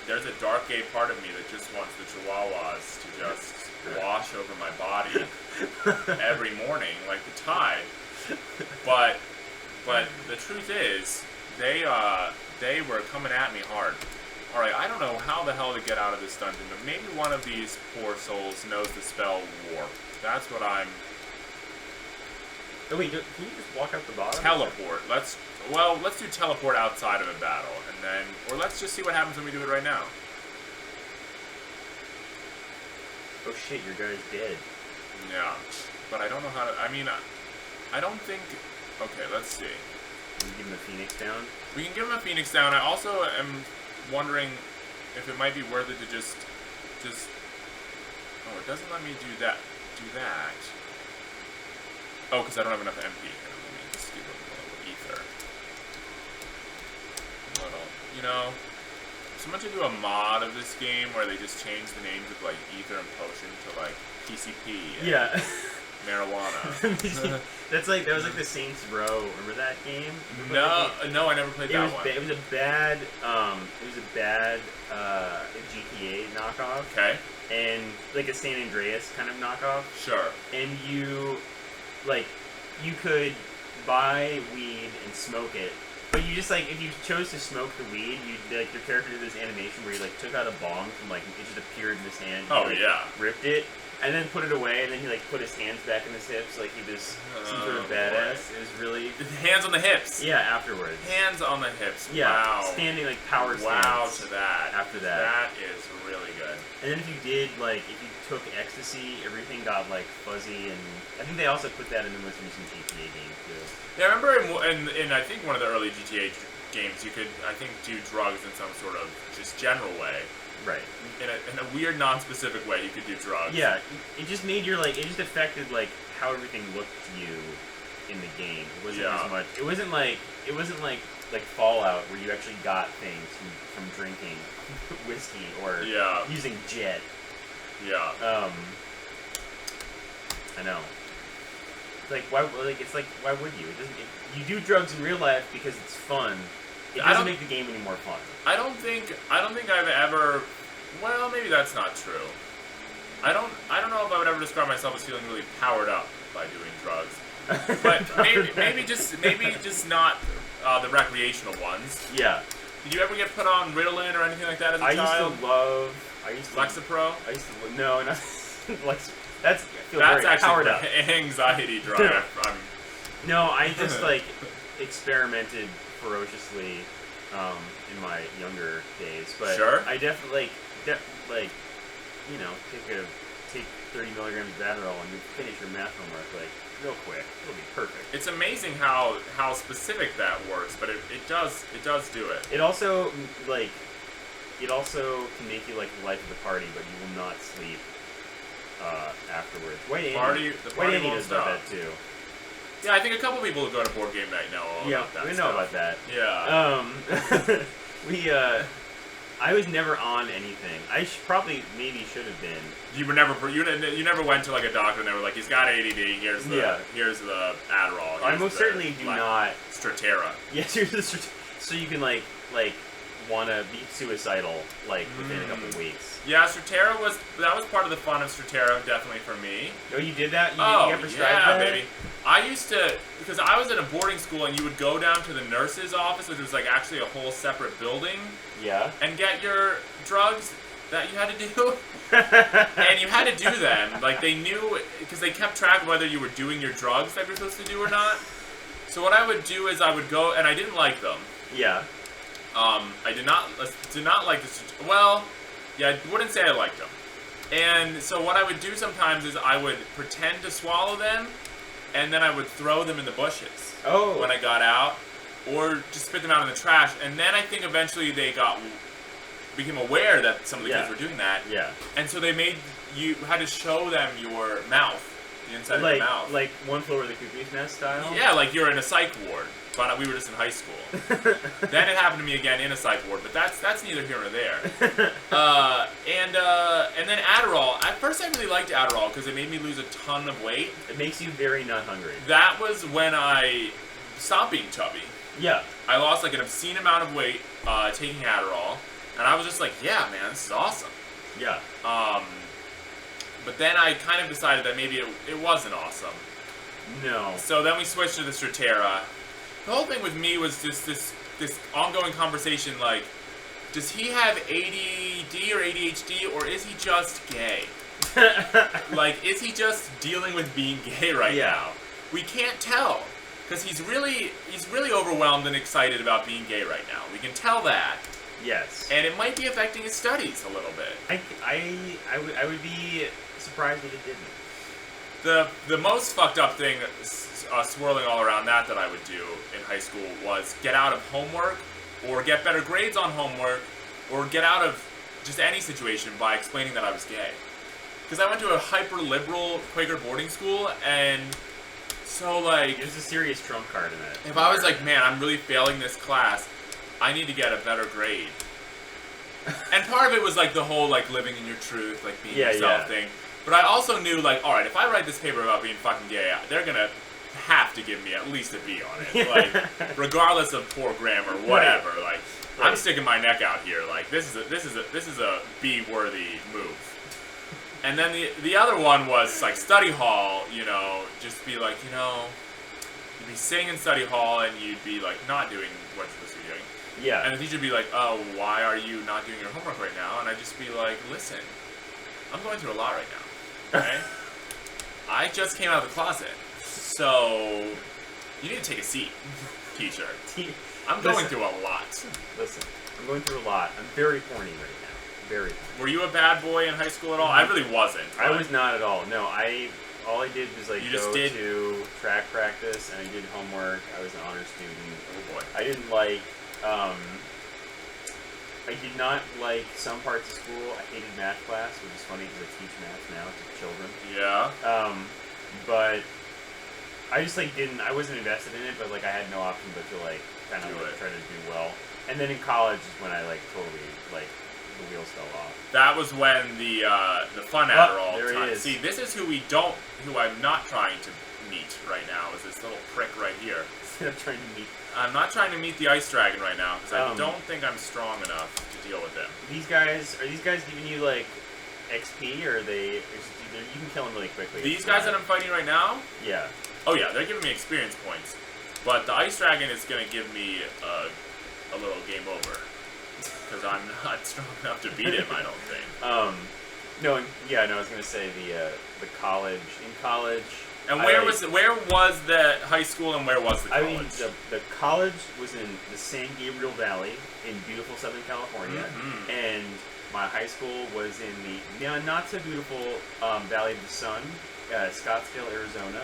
there's a dark gay part of me that just wants the chihuahuas to just wash over my body every morning like the tide. But the truth is, they were coming at me hard. All right, I don't know how the hell to get out of this dungeon, but maybe one of these poor souls knows the spell warp. That's what I'm. Oh wait, can you just walk up the bottom? Teleport. Let's do teleport outside of a battle, or let's just see what happens when we do it right now. Oh shit, your guy's dead. Yeah, but I don't know how to. I mean, I don't think. Okay, let's see. Can you give him a phoenix down? We can give him a phoenix down. I also am wondering if it might be worth it to just. Oh, it doesn't let me do that. Oh, because I don't have enough MP. Here, let me just give him a little ether. Someone should do a mod of this game where they just change the names of like ether and potion to like PCP. And marijuana. That was like the Saints Row. Remember that game? No, I never played that one. It was a bad GTA knockoff. Okay. And like a San Andreas kind of knockoff. Sure. And you could buy weed and smoke it. But you just if you chose to smoke the weed, your character did this animation where you took out a bong from it just appeared in his hand. Ripped it and then put it away, and then he put his hands back in his hips like he was some sort of badass. Boy. It was really hands on the hips. Yeah, afterwards. Hands on the hips. Yeah, wow. Standing power stance. Wow to that. After that. That is really good. And then if you did if you took ecstasy, everything got fuzzy, and I think they also put that in the most recent GTA game too. Yeah, I remember in I think one of the early GTA games, you could do drugs in some sort of just general way. Right. In a weird, non-specific way, you could do drugs. Yeah, it just made it just affected how everything looked to you in the game. It wasn't as much. It wasn't like Fallout where you actually got things from drinking whiskey or using jet. Yeah. I know. Why would you? It doesn't. You do drugs in real life because it's fun. It doesn't make the game any more fun. I don't think I've ever. Well, maybe that's not true. I don't know if I would ever describe myself as feeling really powered up by doing drugs. But maybe just not the recreational ones. Yeah. Did you ever get put on Ritalin or anything like that as a child? I used to Lexapro? No, that's actually powered up. Anxiety drug. No, I just experimented ferociously in my younger days, but sure. I definitely take 30 milligrams of Adderall and you finish your math homework real quick. It'll be perfect. It's amazing how specific that works, but it does do it. It also can make you the life of the party, but you will not sleep afterwards. White Andy does that too. Yeah, I think a couple people who go to board game night know all about that. We know about that. Yeah. I was never on anything. I maybe should have been. You never went to like a doctor and they were like, he's got ADD. Here's the Adderall. I most certainly do not. Strattera. Yeah, so you can like want to be suicidal like within a couple of weeks. Yeah, Strattera was part of the fun of Strattera, definitely for me. Oh, you did that? You got prescribed that? Baby. I used to, because I was in a boarding school, and you would go down to the nurse's office, which was like actually a whole separate building. Yeah. And get your drugs that you had to do. And you had to do them. Like, they knew, because they kept track of whether you were doing your drugs that you're supposed to do or not. So what I would do is I would go, and I didn't like them. Yeah. I did not like this. Well, yeah, I wouldn't say I liked them. And so what I would do sometimes is I would pretend to swallow them, and then I would throw them in the bushes. Oh. When I got out, or just spit them out in the trash. And then I think eventually they became aware that some of the kids were doing that. Yeah. And so you had to show them your mouth, the inside of your mouth. Like One Flew Over the Cuckoo's Nest style? Yeah, like you're in a psych ward. But we were just in high school. Then it happened to me again in a psych ward, but that's neither here nor there. And then Adderall. At first, I really liked Adderall because it made me lose a ton of weight. It makes you very not hungry. That was when I stopped being chubby. Yeah. I lost like an obscene amount of weight taking Adderall, and I was just like, yeah, man, this is awesome. Yeah. But then I kind of decided that maybe it wasn't awesome. No. So then we switched to the Strattera. The whole thing with me was just this ongoing conversation, like, does he have ADD or ADHD, or is he just gay? Like, is he just dealing with being gay right now? We can't tell, because he's really overwhelmed and excited about being gay right now. We can tell that. Yes. And it might be affecting his studies a little bit. I would be surprised if it didn't. The most fucked up thing swirling all around that I would do in high school was get out of homework, or get better grades on homework, or get out of just any situation by explaining that I was gay. Because I went to a hyper-liberal Quaker boarding school, and so like... There's a serious trump card in it. If I was like, man, I'm really failing this class, I need to get a better grade. And part of it was like the whole like living in your truth, like being yourself thing. But I also knew like, alright, if I write this paper about being fucking gay, they're gonna have to give me at least a B on it, like regardless of poor grammar, whatever. Like I'm sticking my neck out here. Like this is a B worthy move. And then the other one was like study hall. You know, just be like, you know, you'd be sitting in study hall and you'd be like not doing what you're supposed to be doing. Yeah. And the teacher would be like, oh, why are you not doing your homework right now? And I'd just be like, listen, I'm going through a lot right now. Okay. I just came out of the closet. So, you need to take a seat, teacher. I'm going through a lot. Listen, I'm going through a lot. I'm very horny right now. Very horny. Were you a bad boy in high school at all? I really wasn't. I was not at all. No, all I did was like go to track practice, and I did homework. I was an honor student. Oh boy. I didn't like, I did not like some parts of school. I hated math class, which is funny because I teach math now to children. Yeah. But I just like I wasn't invested in it, but like I had no option but to like kind of like try to do well. And then in college is when I like totally like the wheels fell off. That was when the fun Adderall there time. it is. See, this is who I'm not trying to meet right now, is this little prick right here. I'm not trying to meet the ice dragon right now, because I don't think I'm strong enough to deal with him. Are these guys giving you like XP, or you can kill them really quickly? These guys that I'm fighting right now? Yeah. Oh yeah, they're giving me experience points. But the ice dragon is going to give me a little game over. Because I'm not strong enough to beat him, I don't think. No, I was going to say the college. In college... And where was the high school and where was the college? I mean, the college was in the San Gabriel Valley in beautiful Southern California. Mm-hmm. And my high school was in the not so beautiful Valley of the Sun, Scottsdale, Arizona.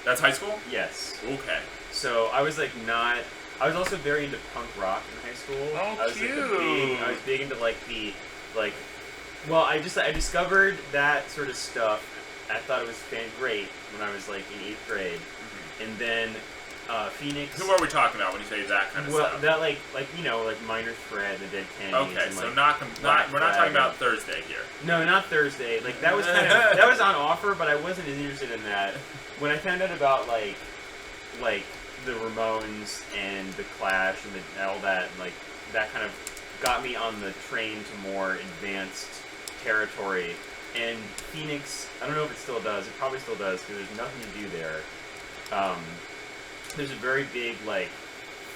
That's high school? Yes. Okay. So I was like I was also very into punk rock in high school. Oh, I was cute. I was big into I discovered that sort of stuff. I thought it was great when I was like in 8th grade. Mm-hmm. And then Phoenix. Who are we talking about when you say that kind of stuff? Well, that like Minor Threat and the Dead Kennedys. Okay, and, so like, we're not talking about Thursday here. No, not Thursday. Like that was that was on offer, but I wasn't as interested in that. When I found out about like the Ramones and the Clash and all that, like that kind of got me on the train to more advanced territory. And Phoenix, I don't know if it still does. It probably still does because there's nothing to do there. There's a very big like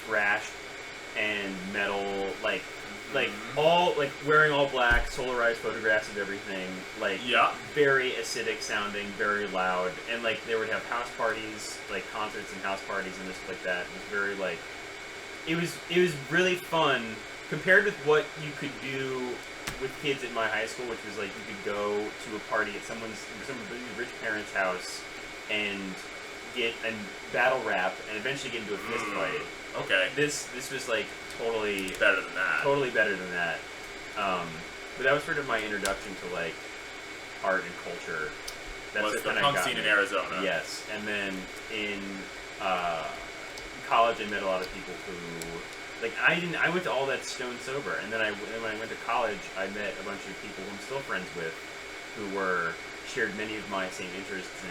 thrash and metal all like wearing all black, solarized photographs of everything, like very acidic sounding, very loud, and like they would have house parties, like concerts and house parties and stuff like that. It was very like it was really fun compared with what you could do with kids at my high school, which was like you could go to a party at some rich parent's house and get and battle rap and eventually get into a fist fight. Okay. This was like totally better than that. Totally better than that. But that was sort of my introduction to like art and culture. That's was the punk scene in Arizona. Yes, and then in college I met a lot of people who like I went to all that stone sober, and then when I went to college I met a bunch of people who I'm still friends with who shared many of my same interests in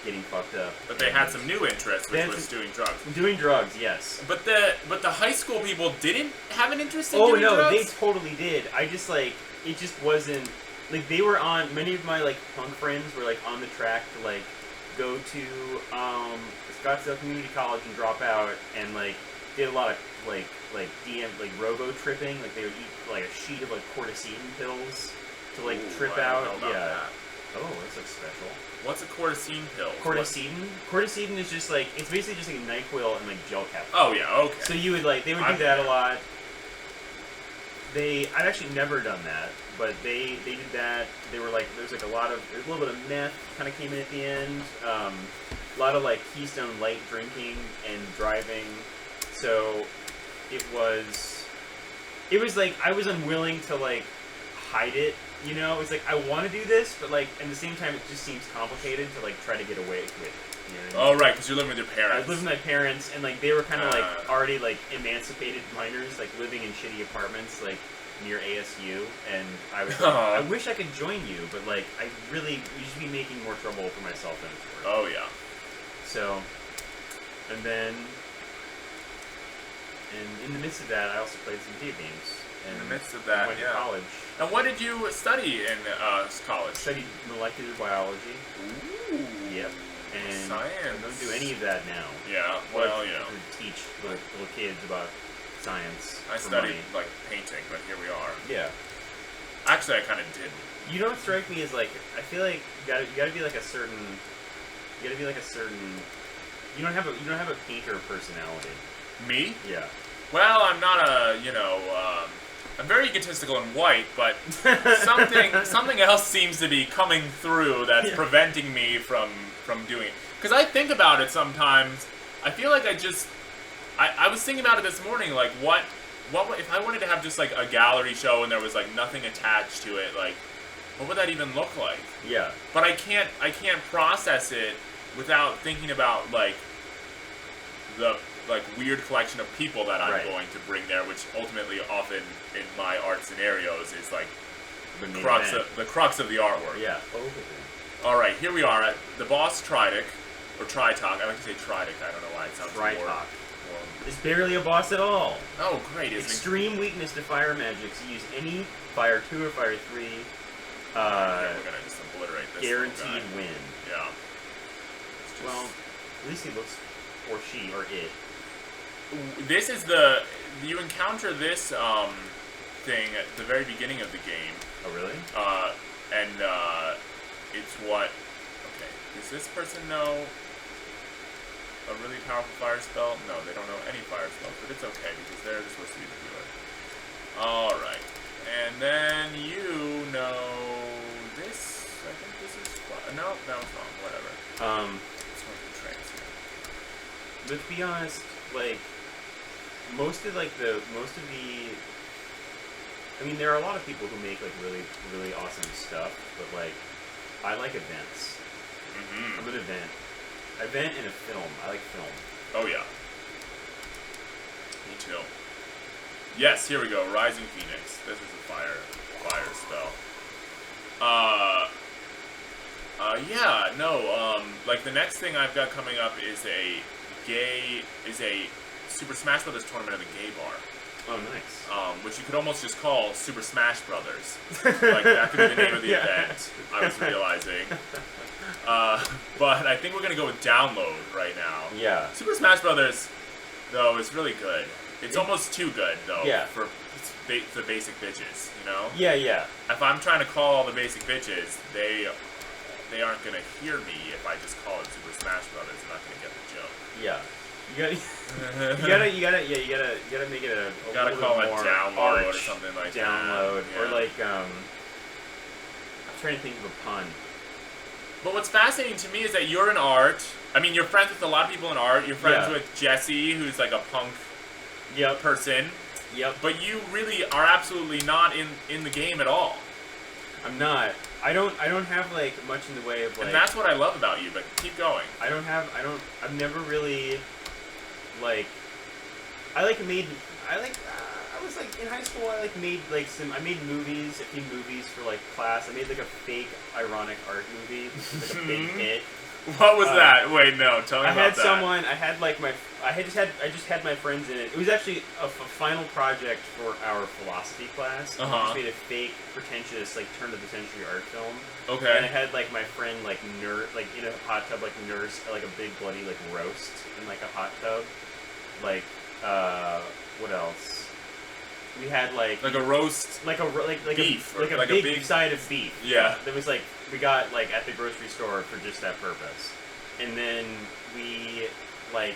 getting fucked up. But they had some new interests, which was doing drugs. Doing drugs, yes. But the high school people didn't have an interest in doing drugs? Oh no, they totally did. I just like, it just wasn't, like they were on, many of my like punk friends were like on the track to like go to Scottsdale Community College and drop out and like did a lot of like robo tripping. Like they would eat like a sheet of like cortisone pills to like trip out. Yeah. That. Oh, that's like special. What's a cortisone pill? Cortisone? Cortisone is just like, it's basically just like NyQuil and like gel cap. Oh yeah, okay. So you would like, they would do that a lot. I've actually never done that, but they did that. They were like, there's a little bit of meth kind of came in at the end. A lot of like Keystone Light drinking and driving. So it was like, I was unwilling to like hide it. You know, it's like, I want to do this, but like, at the same time, it just seems complicated to like try to get away with it. You know what I mean? Oh, right, because you're living with your parents. I lived with my parents, and like, they were kind of like already like emancipated minors, like living in shitty apartments, like near ASU, and I was like, I wish I could join you, but like, we should be making more trouble for myself than it's worth. Oh, yeah. So, and then, and in the midst of that, I also played some video games. In the midst of that, went to college. And what did you study in college? Studied molecular biology. Ooh. Yep. And science. I don't do any of that now. Yeah, well, you know. Teach little kids about science. I studied, like, painting, but here we are. Yeah. Actually, I kind of didn't. You don't strike me as, like, I feel like you gotta be like a certain, you don't have a painter personality. Me? Yeah. Well, I'm not I'm very egotistical and white, but something else seems to be coming through that's preventing me from doing it. Because I think about it sometimes. I feel like I was thinking about it this morning, like what if I wanted to have just like a gallery show and there was like nothing attached to it, like what would that even look like? Yeah. But I can't process it without thinking about like the weird collection of people that I'm going to bring there, which ultimately often in my art scenarios is like the crux of the artwork. Yeah. All right, here we are at the boss Tridic, or Tritok. I like to say Tridic. I don't know why it sounds more. It's barely a boss at all. Oh, great! Extreme weakness to fire magics. You use any Fire 2 or Fire 3. We're gonna just obliterate this. Guaranteed win. Yeah. Well, at least he looks, or she, or it. This is you encounter this thing at the very beginning of the game. Oh, really? And it's what... Okay, does this person know a really powerful fire spell? No, they don't know any fire spells, but it's okay because they're supposed to be the healer. Alright, and then you know this? I think this is... No, that was wrong, whatever. Let's be honest, like... Most of the, I mean, there are a lot of people who make, like, really, really awesome stuff, but, like, I like events. Mm-hmm. I'm an event. Event and a film. I like film. Oh yeah. Me too. Yes, here we go. Rising Phoenix. This is a fire spell. Yeah, no, like the next thing I've got coming up is a Super Smash Brothers tournament at the gay bar. Oh, nice. Which you could almost just call Super Smash Brothers. Like, that could be the name of the event, I was realizing. But I think we're gonna go with download right now. Yeah. Super Smash Brothers, though, is really good. It's almost too good, though, yeah. for the basic bitches, you know? Yeah, yeah. If I'm trying to call all the basic bitches, they aren't gonna hear me if I just call it Super Smash Brothers. They're not gonna get the joke. Yeah. You gotta make it a gotta little call bit it more download or something like download, that. or like I'm trying to think of a pun. But what's fascinating to me is that you're in art. I mean, you're friends with a lot of people in art. You're friends with Jesse, who's like a punk person. Yep. But you really are absolutely not in the game at all. I'm not. I don't have like much in the way of like. And that's what I love about you. But keep going. I've never really like. I was like in high school. I made movies, a few movies for like class. I made like a fake ironic art movie, like a big hit. What was that? Wait, no. Tell me about that. I just had my friends in it. It was actually a final project for our philosophy class. We just made a fake, pretentious, like turn of the century art film. Okay. And I had like my friend like in a hot tub, like nurse like a big bloody like roast in like a hot tub. Like what else? We had like a roast, like beef, a big side of beef. Yeah. That was like we got like at the grocery store for just that purpose, and then we like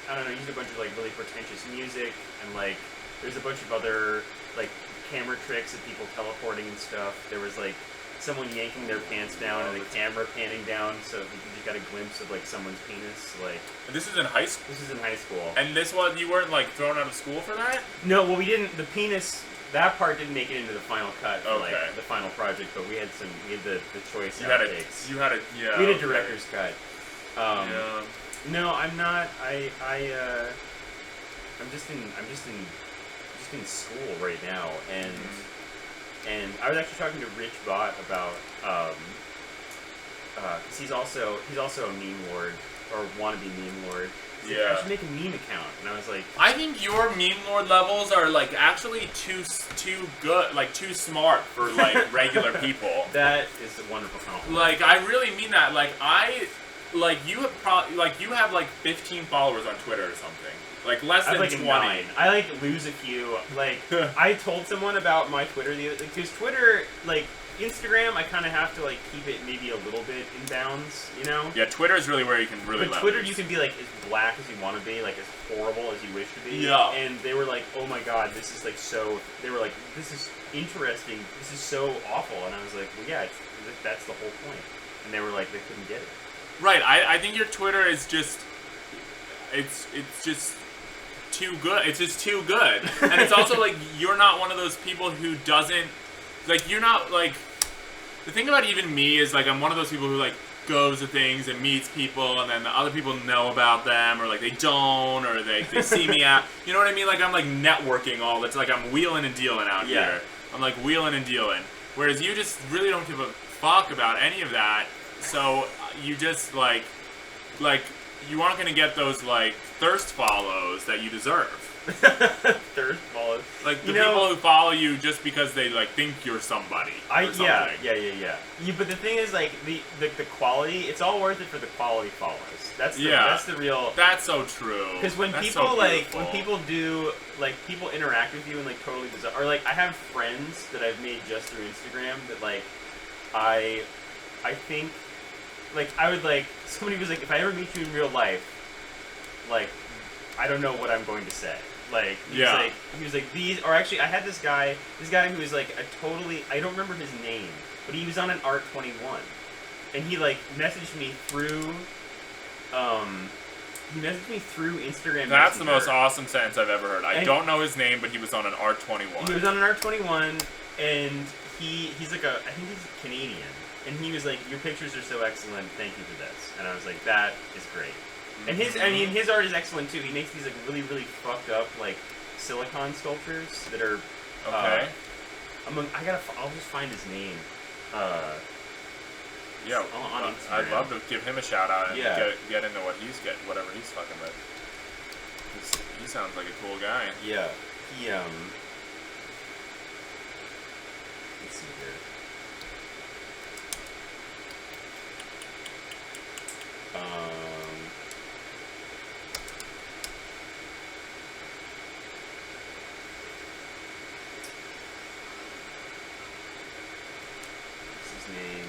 I don't know used a bunch of like really pretentious music and like there's a bunch of other like camera tricks of people teleporting and stuff. There was like someone yanking their pants down and the camera panning down so you just got a glimpse of like someone's penis. Like and this is in high school. This is in high school. And this one you weren't like thrown out of school for that? No, well we didn't. The penis. That part didn't make it into the final cut for like the final project, but we had the choice outtakes. We had a director's cut. No, I'm not. I'm just in school right now, and I was actually talking to Rich Bott about because he's also a meme lord or wannabe meme lord. Like, I should make a meme account, and I was like, I think your meme lord levels are like actually too good, like too smart for like regular people. That is a wonderful compliment. Like I really mean that. You have like 15 followers on Twitter or something. Like less than 20. 9. I like lose a few. Like I told someone about my Twitter because Twitter like. Instagram, I kind of have to like keep it maybe a little bit in bounds, you know? Yeah, Twitter is really where you can really. But Twitter, you can be like as black as you want to be, like as horrible as you wish to be. Yeah. And they were like, "Oh my god, this is like so." They were like, "This is interesting. This is so awful." And I was like, "Well, yeah, that's the whole point." And they were like, they couldn't get it. Right. I think your Twitter is just, it's just too good. It's just too good. And it's also like you're not one of those people who doesn't. Like, you're not, like... The thing about even me is, like, I'm one of those people who, like, goes to things and meets people, and then the other people know about them, or, like, they don't, or they see me out. You know what I mean? Like, I'm, like, networking all that's like, I'm wheeling and dealing out here. I'm, like, wheeling and dealing. Whereas you just really don't give a fuck about any of that, so you just, like, you aren't going to get those, like, thirst follows that you deserve. Thirst follows. Like the people who follow you just because they like think you're somebody. Yeah. But the thing is, like the quality, it's all worth it for the quality follows. That's the real. That's so true. Because when people people interact with you and like totally bizarre, or like I have friends that I've made just through Instagram that like I think like I would like somebody was like if I ever meet you in real life, like I don't know what I'm going to say. Like he was like these, or actually I had this guy who was like a totally, I don't remember his name, but he was on an Art21, and he like messaged me through Instagram. That's the most awesome sentence I've ever heard. I don't know his name, but he was on an Art21. He was on an Art21, and he's like I think he's Canadian, and he was like, your pictures are so excellent, thank you for this. And I was like, that is great. And his art is excellent too. He makes these like really, really fucked up like silicon sculptures that are. Okay. I'll just find his name. Yeah, on Instagram. I'd love to give him a shout out and Yeah. get into whatever he's fucking with. He sounds like a cool guy. Yeah, he let's see here. What's his name?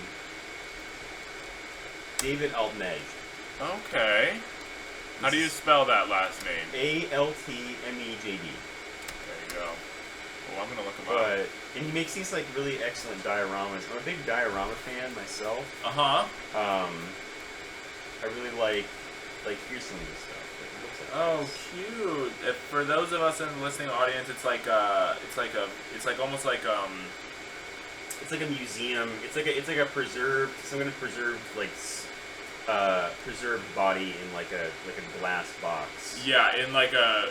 David Altmejd. Okay. How do you spell that last name? Altmejd. There you go. Well, I'm gonna look him up. And he makes these like really excellent dioramas. I'm a big diorama fan myself. I really like here's some of this stuff. Like, it looks like Oh, this. cute! For those of us in the listening audience, it's like almost like It's like a museum. It's like a preserved, some kind of preserved preserved body in like a glass box. Yeah, in like a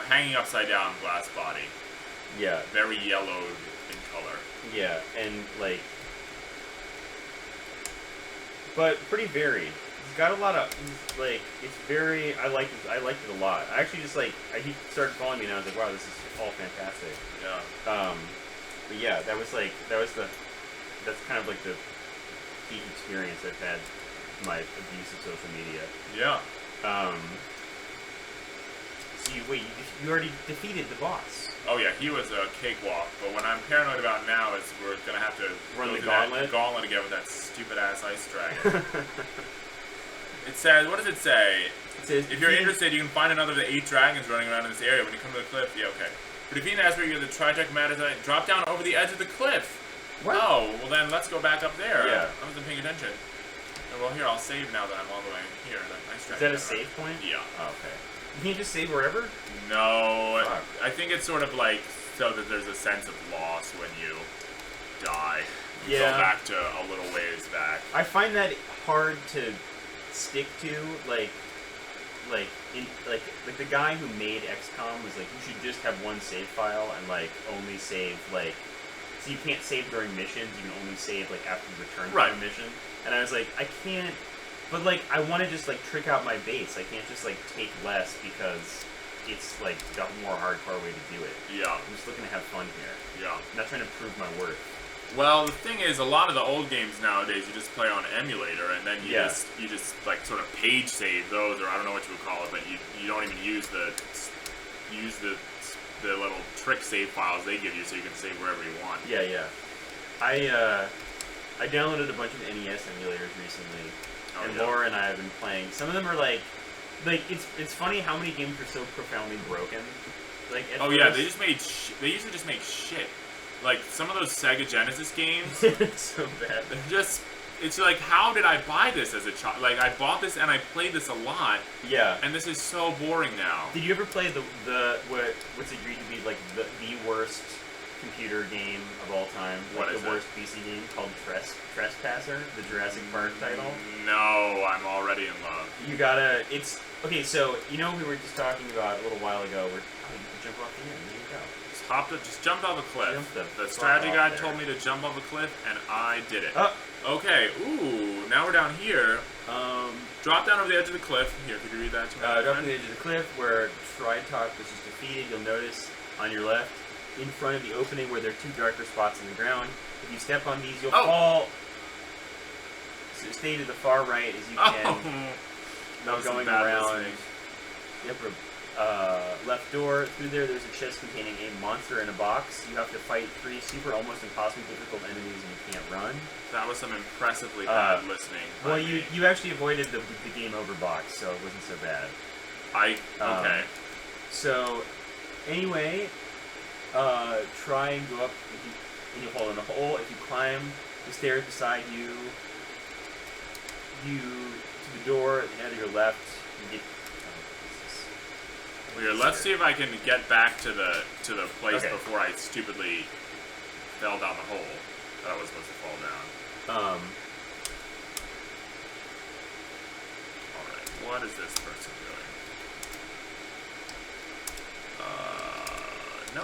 hanging upside down glass body. Yeah. Very yellowed in color. Yeah, and like, but pretty varied. He's got a lot of like. It's very. I liked it a lot. I actually just he started following me and I was like, wow, this is all fantastic. Yeah. But yeah, that's kind of like the peak experience I've had in my abuse of social media. Yeah. So you already defeated the boss. Oh yeah, he was a cakewalk. But what I'm paranoid about now is we're gonna have to Run go the through gauntlet? that gauntlet again with that stupid ass ice dragon. It says, what does it say? It says, If you're interested, you can find another of the 8 dragons running around in this area when you come to the cliff. Yeah, okay. But if you ask where you're the Tritech matters, drop down over the edge of the cliff. What? Oh, well then let's go back up there. Yeah. I wasn't paying attention. Oh, well, here, I'll save now that I'm all the way here. Nice Is that a save point? Yeah. Oh, okay. You can't just save wherever? No, Fuck. I think it's sort of like so that there's a sense of loss when you die. You Yeah. go back to a little ways back. I find that hard to stick to, like the guy who made XCOM was like, you should just have one save file and like only save so you can't save during missions, you can only save like after you return Right. from a mission. And I was like, I can't, but like I want to just like trick out my base. I can't just like take less because it's like the more hardcore way to do it. Yeah, I'm just looking to have fun here. yeah. I'm not trying to prove my worth. Well, the thing is, a lot of the old games nowadays, you just play on emulator, and then you Yeah. just like sort of page save those, or I don't know what you would call it, but you don't even use the little trick save files they give you, so you can save wherever you want. Yeah, yeah. I downloaded a bunch of NES emulators recently, Oh, and yeah. Laura and I have been playing. Some of them are like it's funny how many games are so profoundly broken. Like at Oh yeah, first- they usually just make shit. Like some of those Sega Genesis games, it's so bad. it's like, how did I buy this as a child? Like I bought this and I played this a lot, Yeah. and this is so boring now. Did you ever play what's agreed to be like the worst computer game of all time? What Like is the it? worst PC game called Trespasser, the Jurassic Park title? No, I'm already in love. You gotta. It's okay. So you know we were just talking about a little while ago. You can jump off the end. There you go. Just jumped off a cliff. Jump the The fuck strategy off guide there. told me to jump off a cliff, and I did it. Oh. Okay, ooh, now we're down here. Drop down over the edge of the cliff. Here, could you read that to me? Drop to the edge of the cliff where Tritech is defeated. You'll notice on your left, in front of the opening where there are 2 darker spots in the ground. If you step on these, you'll fall. So stay to the far right as you can. Oh, that was some going bad around. listening. Yep, left door. Through there's a chest containing a monster in a box. You have to fight 3 super, almost impossibly difficult enemies, and you can't run. That was some impressively bad listening. Well, you actually avoided the game over box, so it wasn't so bad. Okay. So, anyway, try and go up, and you fall in a hole. If you climb the stairs beside you to the door at the end of your left, you get. Here, let's see if I can get back to the place Okay. before I stupidly fell down the hole that I was supposed to fall down. All What is this person doing? No.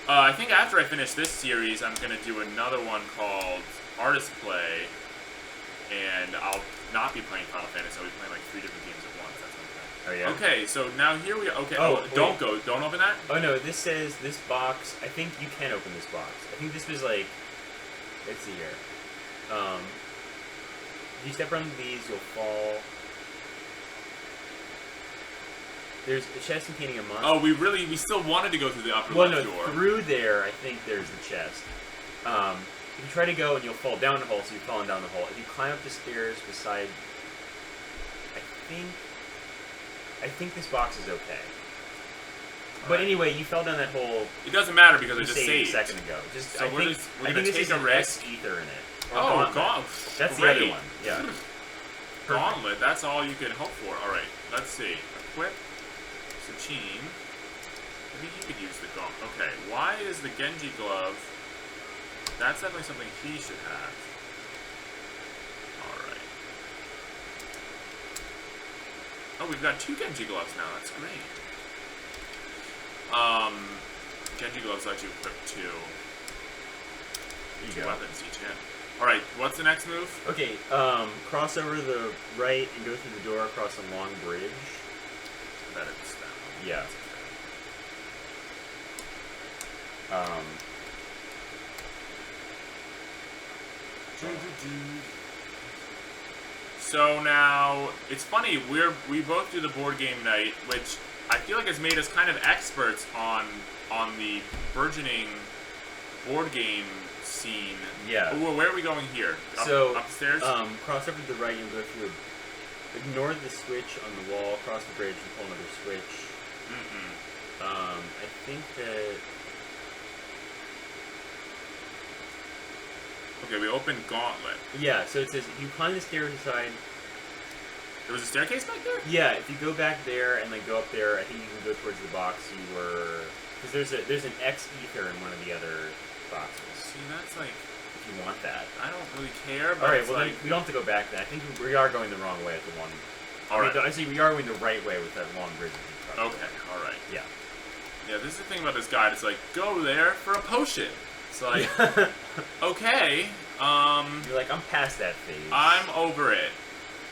I think after I finish this series, I'm going to do another one called Artist Play, and I'll not be playing Final Fantasy, I'll be playing like 3 different games at once. That's Oh, yeah? Okay, so now here we are. Okay, don't open that. Oh, no, this says this box. I think you can open this box. I think this was like, let's see here. If you step around these, you'll fall. There's a chest containing a monster. Oh, we still wanted to go through the upper left door. Through there, I think there's the chest. If you try to go and you'll fall down the hole, so you're falling down the hole. If you climb up the stairs beside, I think this box is okay. But anyway, you fell down that hole. It doesn't matter because I just saved a second ago. So we're gonna take a risk. Ether in it. Oh, Gauntlet. That's Great. the other one. Yeah. Gauntlet. That's all you can hope for. All right. Let's see. Equip. Sachin. Maybe he could use the gauntlet. Okay. Why is the Genji glove? That's definitely something he should have. All right. Oh, we've got 2 Genji gloves now. That's great. Genji gloves let you equip 2. There you go. Weapons each hand. Alright, what's the next move? Okay, cross over to the right and go through the door across a long bridge. I bet it's that one. Yeah. So now, it's funny, we both do the board game night, which I feel like has made us kind of experts on the burgeoning board game scene. Yeah. Ooh, where are we going here? Upstairs? Cross over to the right and go through. Ignore the switch on the wall. Cross the bridge and pull another switch. I think that. Okay, we opened Gauntlet. Yeah. So it says if you climb the stairs aside. There was a staircase back there? Yeah. If you go back there and then go up there, I think you can go towards the box you were. Because there's an X ether in one of the other boxes. See, that's like. If you want that. I don't really care, but alright, well then we don't have to go back then. I think we are going the wrong way at the one. Alright. I see we are going the right way with that long bridge. Okay, alright. Yeah. Yeah, this is the thing about this guide, it's like, go there for a potion. It's like, okay, You're like, I'm past that phase. I'm over it.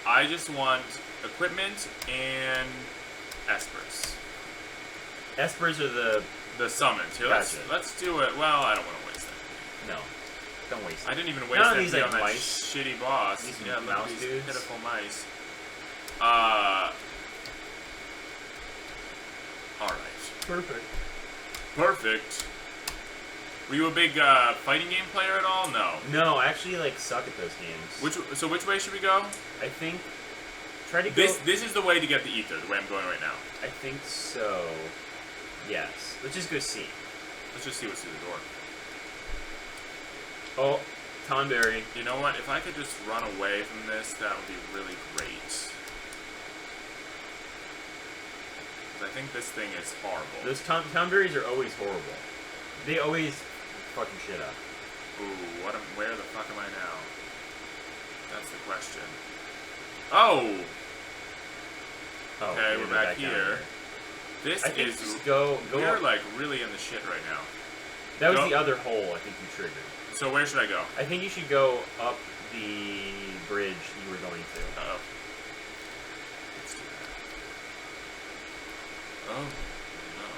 I just want equipment and espers. Espers are the summons. Here, gotcha. let's do it. Well, I don't want to waste that. No. Don't waste it. I didn't even waste None that of these, on like, that mice. shitty boss. These Yeah, look mouse at these dudes. pitiful mice. Alright. Perfect. Were you a big fighting game player at all? No. No, I actually like suck at those games. Which way should we go? I think try to go. This is the way to get the ether. The way I'm going right now. I think so. Yes. Let's just go see. Let's just see what's through the door. Oh, Tonberry. You know what? If I could just run away from this, that would be really great. Because I think this thing is horrible. Those Tonberries are always horrible. They always fucking shit up. Ooh, where the fuck am I now? That's the question. Oh! Okay, we're back here. This is... We're like really in the shit right now. That was the other hole I think you triggered. So where should I go? I think you should go up the bridge you were going to. Uh-oh. Let's do that. Oh, no.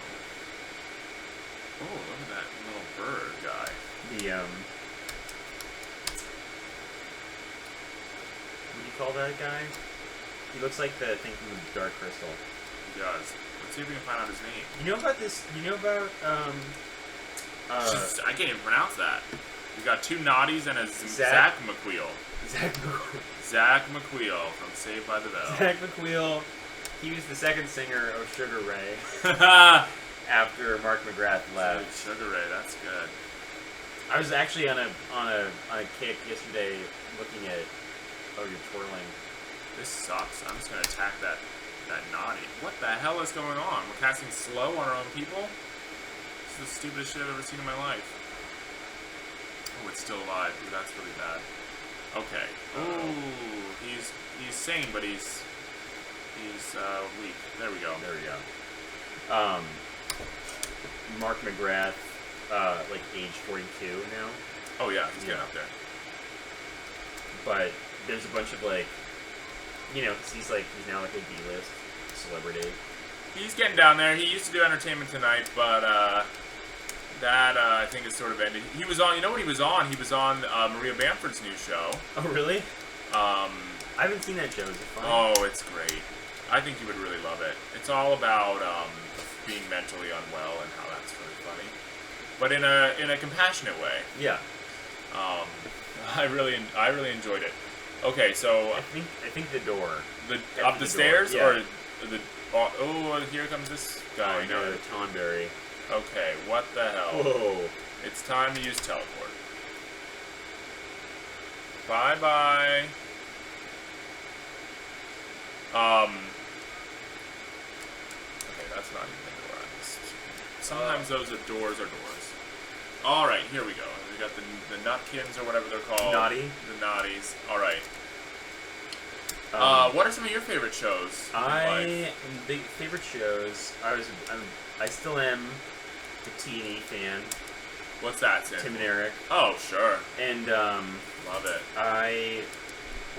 Oh, look at that little bird guy. What do you call that guy? He looks like the thing from the Dark Crystal. He does. Let's see if we can find out his name. You know about this? You know about I can't even pronounce that. He's got 2 naughties and a Zach McQueel. Zach McQueel from Saved by the Bell. Zach McQueel. He was the second singer of Sugar Ray after Mark McGrath left. Sugar Ray, that's good. I was actually on a kick yesterday looking at. Oh, you're twirling. This sucks. I'm just gonna attack that naughty. What the hell is going on? We're casting slow on our own people? This is the stupidest shit I've ever seen in my life. Oh, it's still alive. Ooh, that's really bad. Okay. Ooh, he's sane, but he's weak. There we go. There we go. Mark McGrath, like age 42 now. Oh yeah, he's getting up there. But there's a bunch of like, you know, 'cause he's now like a D-list celebrity. He's getting down there. He used to do Entertainment Tonight, but that I think is sort of ended. He was on. You know what he was on? He was on Maria Bamford's new show. Oh really? I haven't seen that show. Is it fun? Oh, it's great. I think you would really love it. It's all about being mentally unwell and how that's really funny, but in a compassionate way. Yeah. I really enjoyed it. Okay, so I think the door. Up the stairs door. or the oh, here comes this guy. Oh no, the Tonberry. Okay, what the hell? Whoa. It's time to use teleport. Bye bye. Okay, that's not even a door. Sometimes those are doors. All right, here we go. We got the Nutkins or whatever they're called. Naughty. The Naughties. All right. What are some of your favorite shows? Big favorite shows. I still am a T&E fan. What's that, Tim? Tim and Eric. Oh, sure. And love it.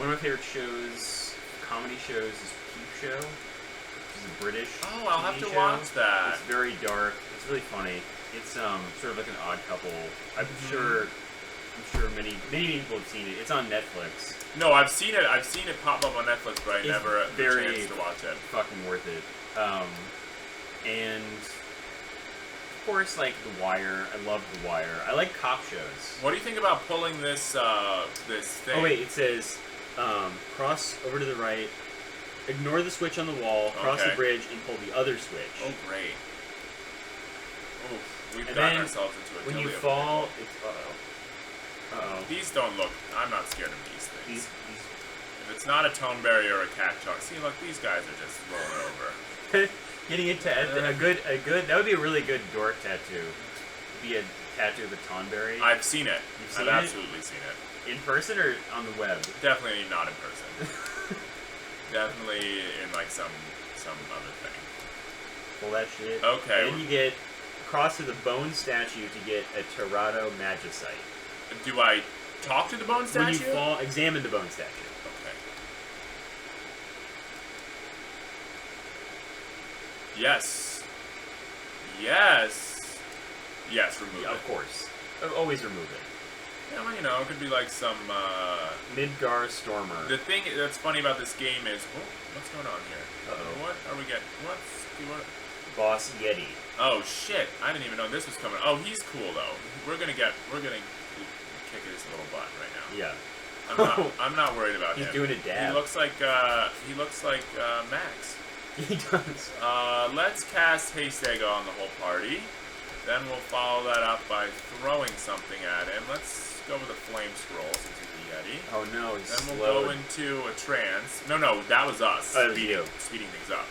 one of my favorite shows, comedy shows, is Peep Show, which is a British. Oh, I'll have TV to show. watch that. It's very dark. It's really funny. It's sort of like an Odd Couple. I'm sure many people have seen it. It's on Netflix. No, I've seen it. I've seen it pop up on Netflix, but I never had the chance to watch it. Fucking worth it. And of course, like The Wire. I love The Wire. I like cop shows. What do you think about pulling this this thing? Oh wait, it says cross over to the right, ignore the switch on the wall, cross the bridge, and pull the other switch. Oh great. Oh, we've And gotten then ourselves into a when you dilly of fall, people. it's uh-oh. These don't look. I'm not scared of these things. These If it's not a Tonberry or a cactuar, see, look, these guys are just rolling over. getting it a good that would be a really good dork tattoo. Be a tattoo of a Tonberry. I've seen it. You've seen I've it? absolutely seen it. In person or on the web? Definitely not in person. Definitely in like some other thing. Pull that shit. Okay. And then you get across to the bone statue to get a Terrado Magicite. Do I talk to the bone statue? When you fall, examine the bone statue. Okay. Yes. Yes. Yes, remove Yeah, it. of course. Always remove it. Yeah, well, you know, it could be like some, Midgar Stormer. The thing that's funny about this game is... Oh, what's going on here? Uh-oh. What are we getting? What? Boss Yeti. Oh, shit. I didn't even know this was coming. Oh, he's cool, though. We're gonna kick his little butt right now. Yeah. I'm not worried about him. He's doing a dab. He looks like Max. He does. Let's cast Haste on the whole party. Then we'll follow that up by throwing something at him. Let's go with a flame scroll since he's a Yeti. Oh no, he's Then we'll slowed. go into a trance. No, that was us. Oh, it was you. Speeding things up.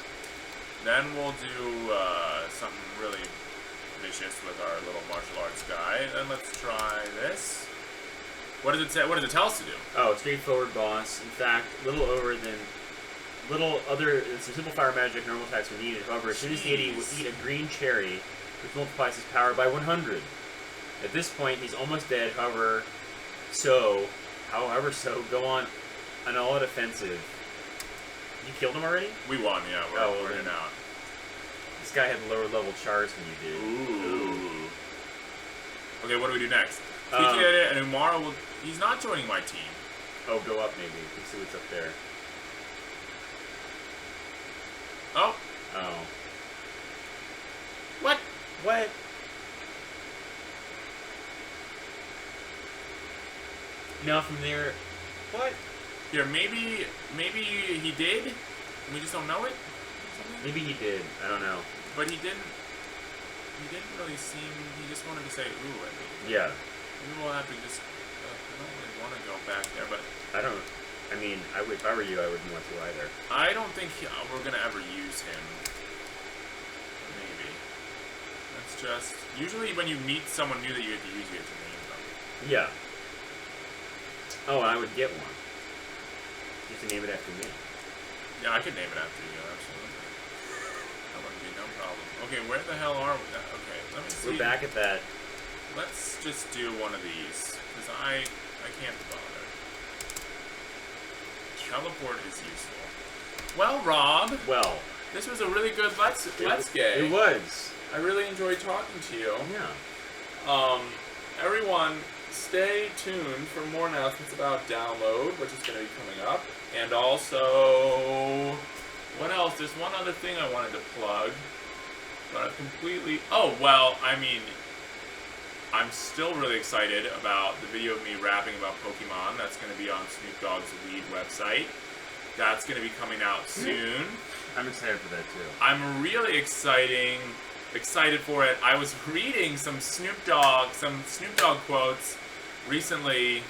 Then we'll do something really vicious with our little martial arts guy. Then let's try this. What does it say? What does it tell us to do? Oh, straightforward boss. In fact, some simple fire magic, normal attacks are needed. However, as soon as the Yeti will eat a green cherry, which multiplies his power by 100. At this point, he's almost dead. However, go on an all-out offensive. You killed him already? We won, yeah. We're working out. This guy had lower level chars than you did. Ooh. Okay, what do we do next? And Umara will... He's not joining my team. Oh, go up maybe. Let's see what's up there. Oh. Oh. What? What? Now from there... What? Here, maybe he did, and we just don't know it? Maybe he did. I don't know. But he didn't really seem... He just wanted to say, ooh, I mean. Yeah. Maybe we'll have to just... I don't really want to go back there, but... If I were you, I wouldn't want to either. I don't think we're going to ever use him. Maybe. That's just... Usually when you meet someone new that you get to use, you get to name them. Yeah. Oh, and I would get one. Just to name it after me. Yeah, I could name it after you, absolutely. That wouldn't be no problem. Okay, where the hell are we? Okay, let me see. We're back at that. Let's just do one of these, because I can't be bothered. Teleport is useful. Well, Rob. Well. This was a really good Let's Gay. It was. I really enjoyed talking to you. Yeah. Everyone, stay tuned for more announcements about Download, which is going to be coming up. And also, what else? There's one other thing I wanted to plug, but I've completely... Oh, well, I mean, I'm still really excited about the video of me rapping about Pokemon. That's going to be on Snoop Dogg's Weed website. That's going to be coming out soon. I'm excited for that, too. I'm really excited for it. I was reading some Snoop Dogg quotes recently.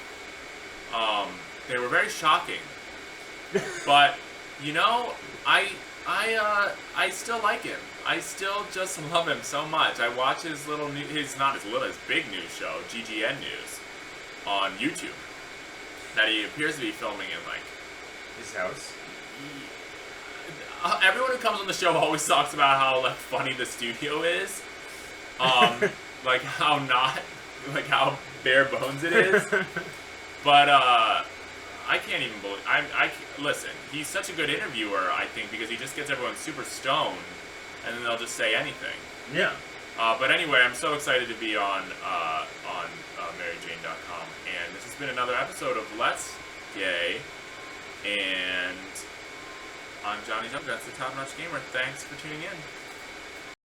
They were very shocking. But, you know, I still like him. I still just love him so much. I watch his his big news show, GGN News, on YouTube, that he appears to be filming in, like, his house. Everyone who comes on the show always talks about how, like, funny the studio is. Like how bare bones it is. But I can't even believe. Listen. He's such a good interviewer, I think, because he just gets everyone super stoned, and then they'll just say anything. Yeah. But anyway, I'm so excited to be on MaryJane.com, and this has been another episode of Let's Gay, and I'm Johnny Jump. That's the Top Notch Gamer. Thanks for tuning in.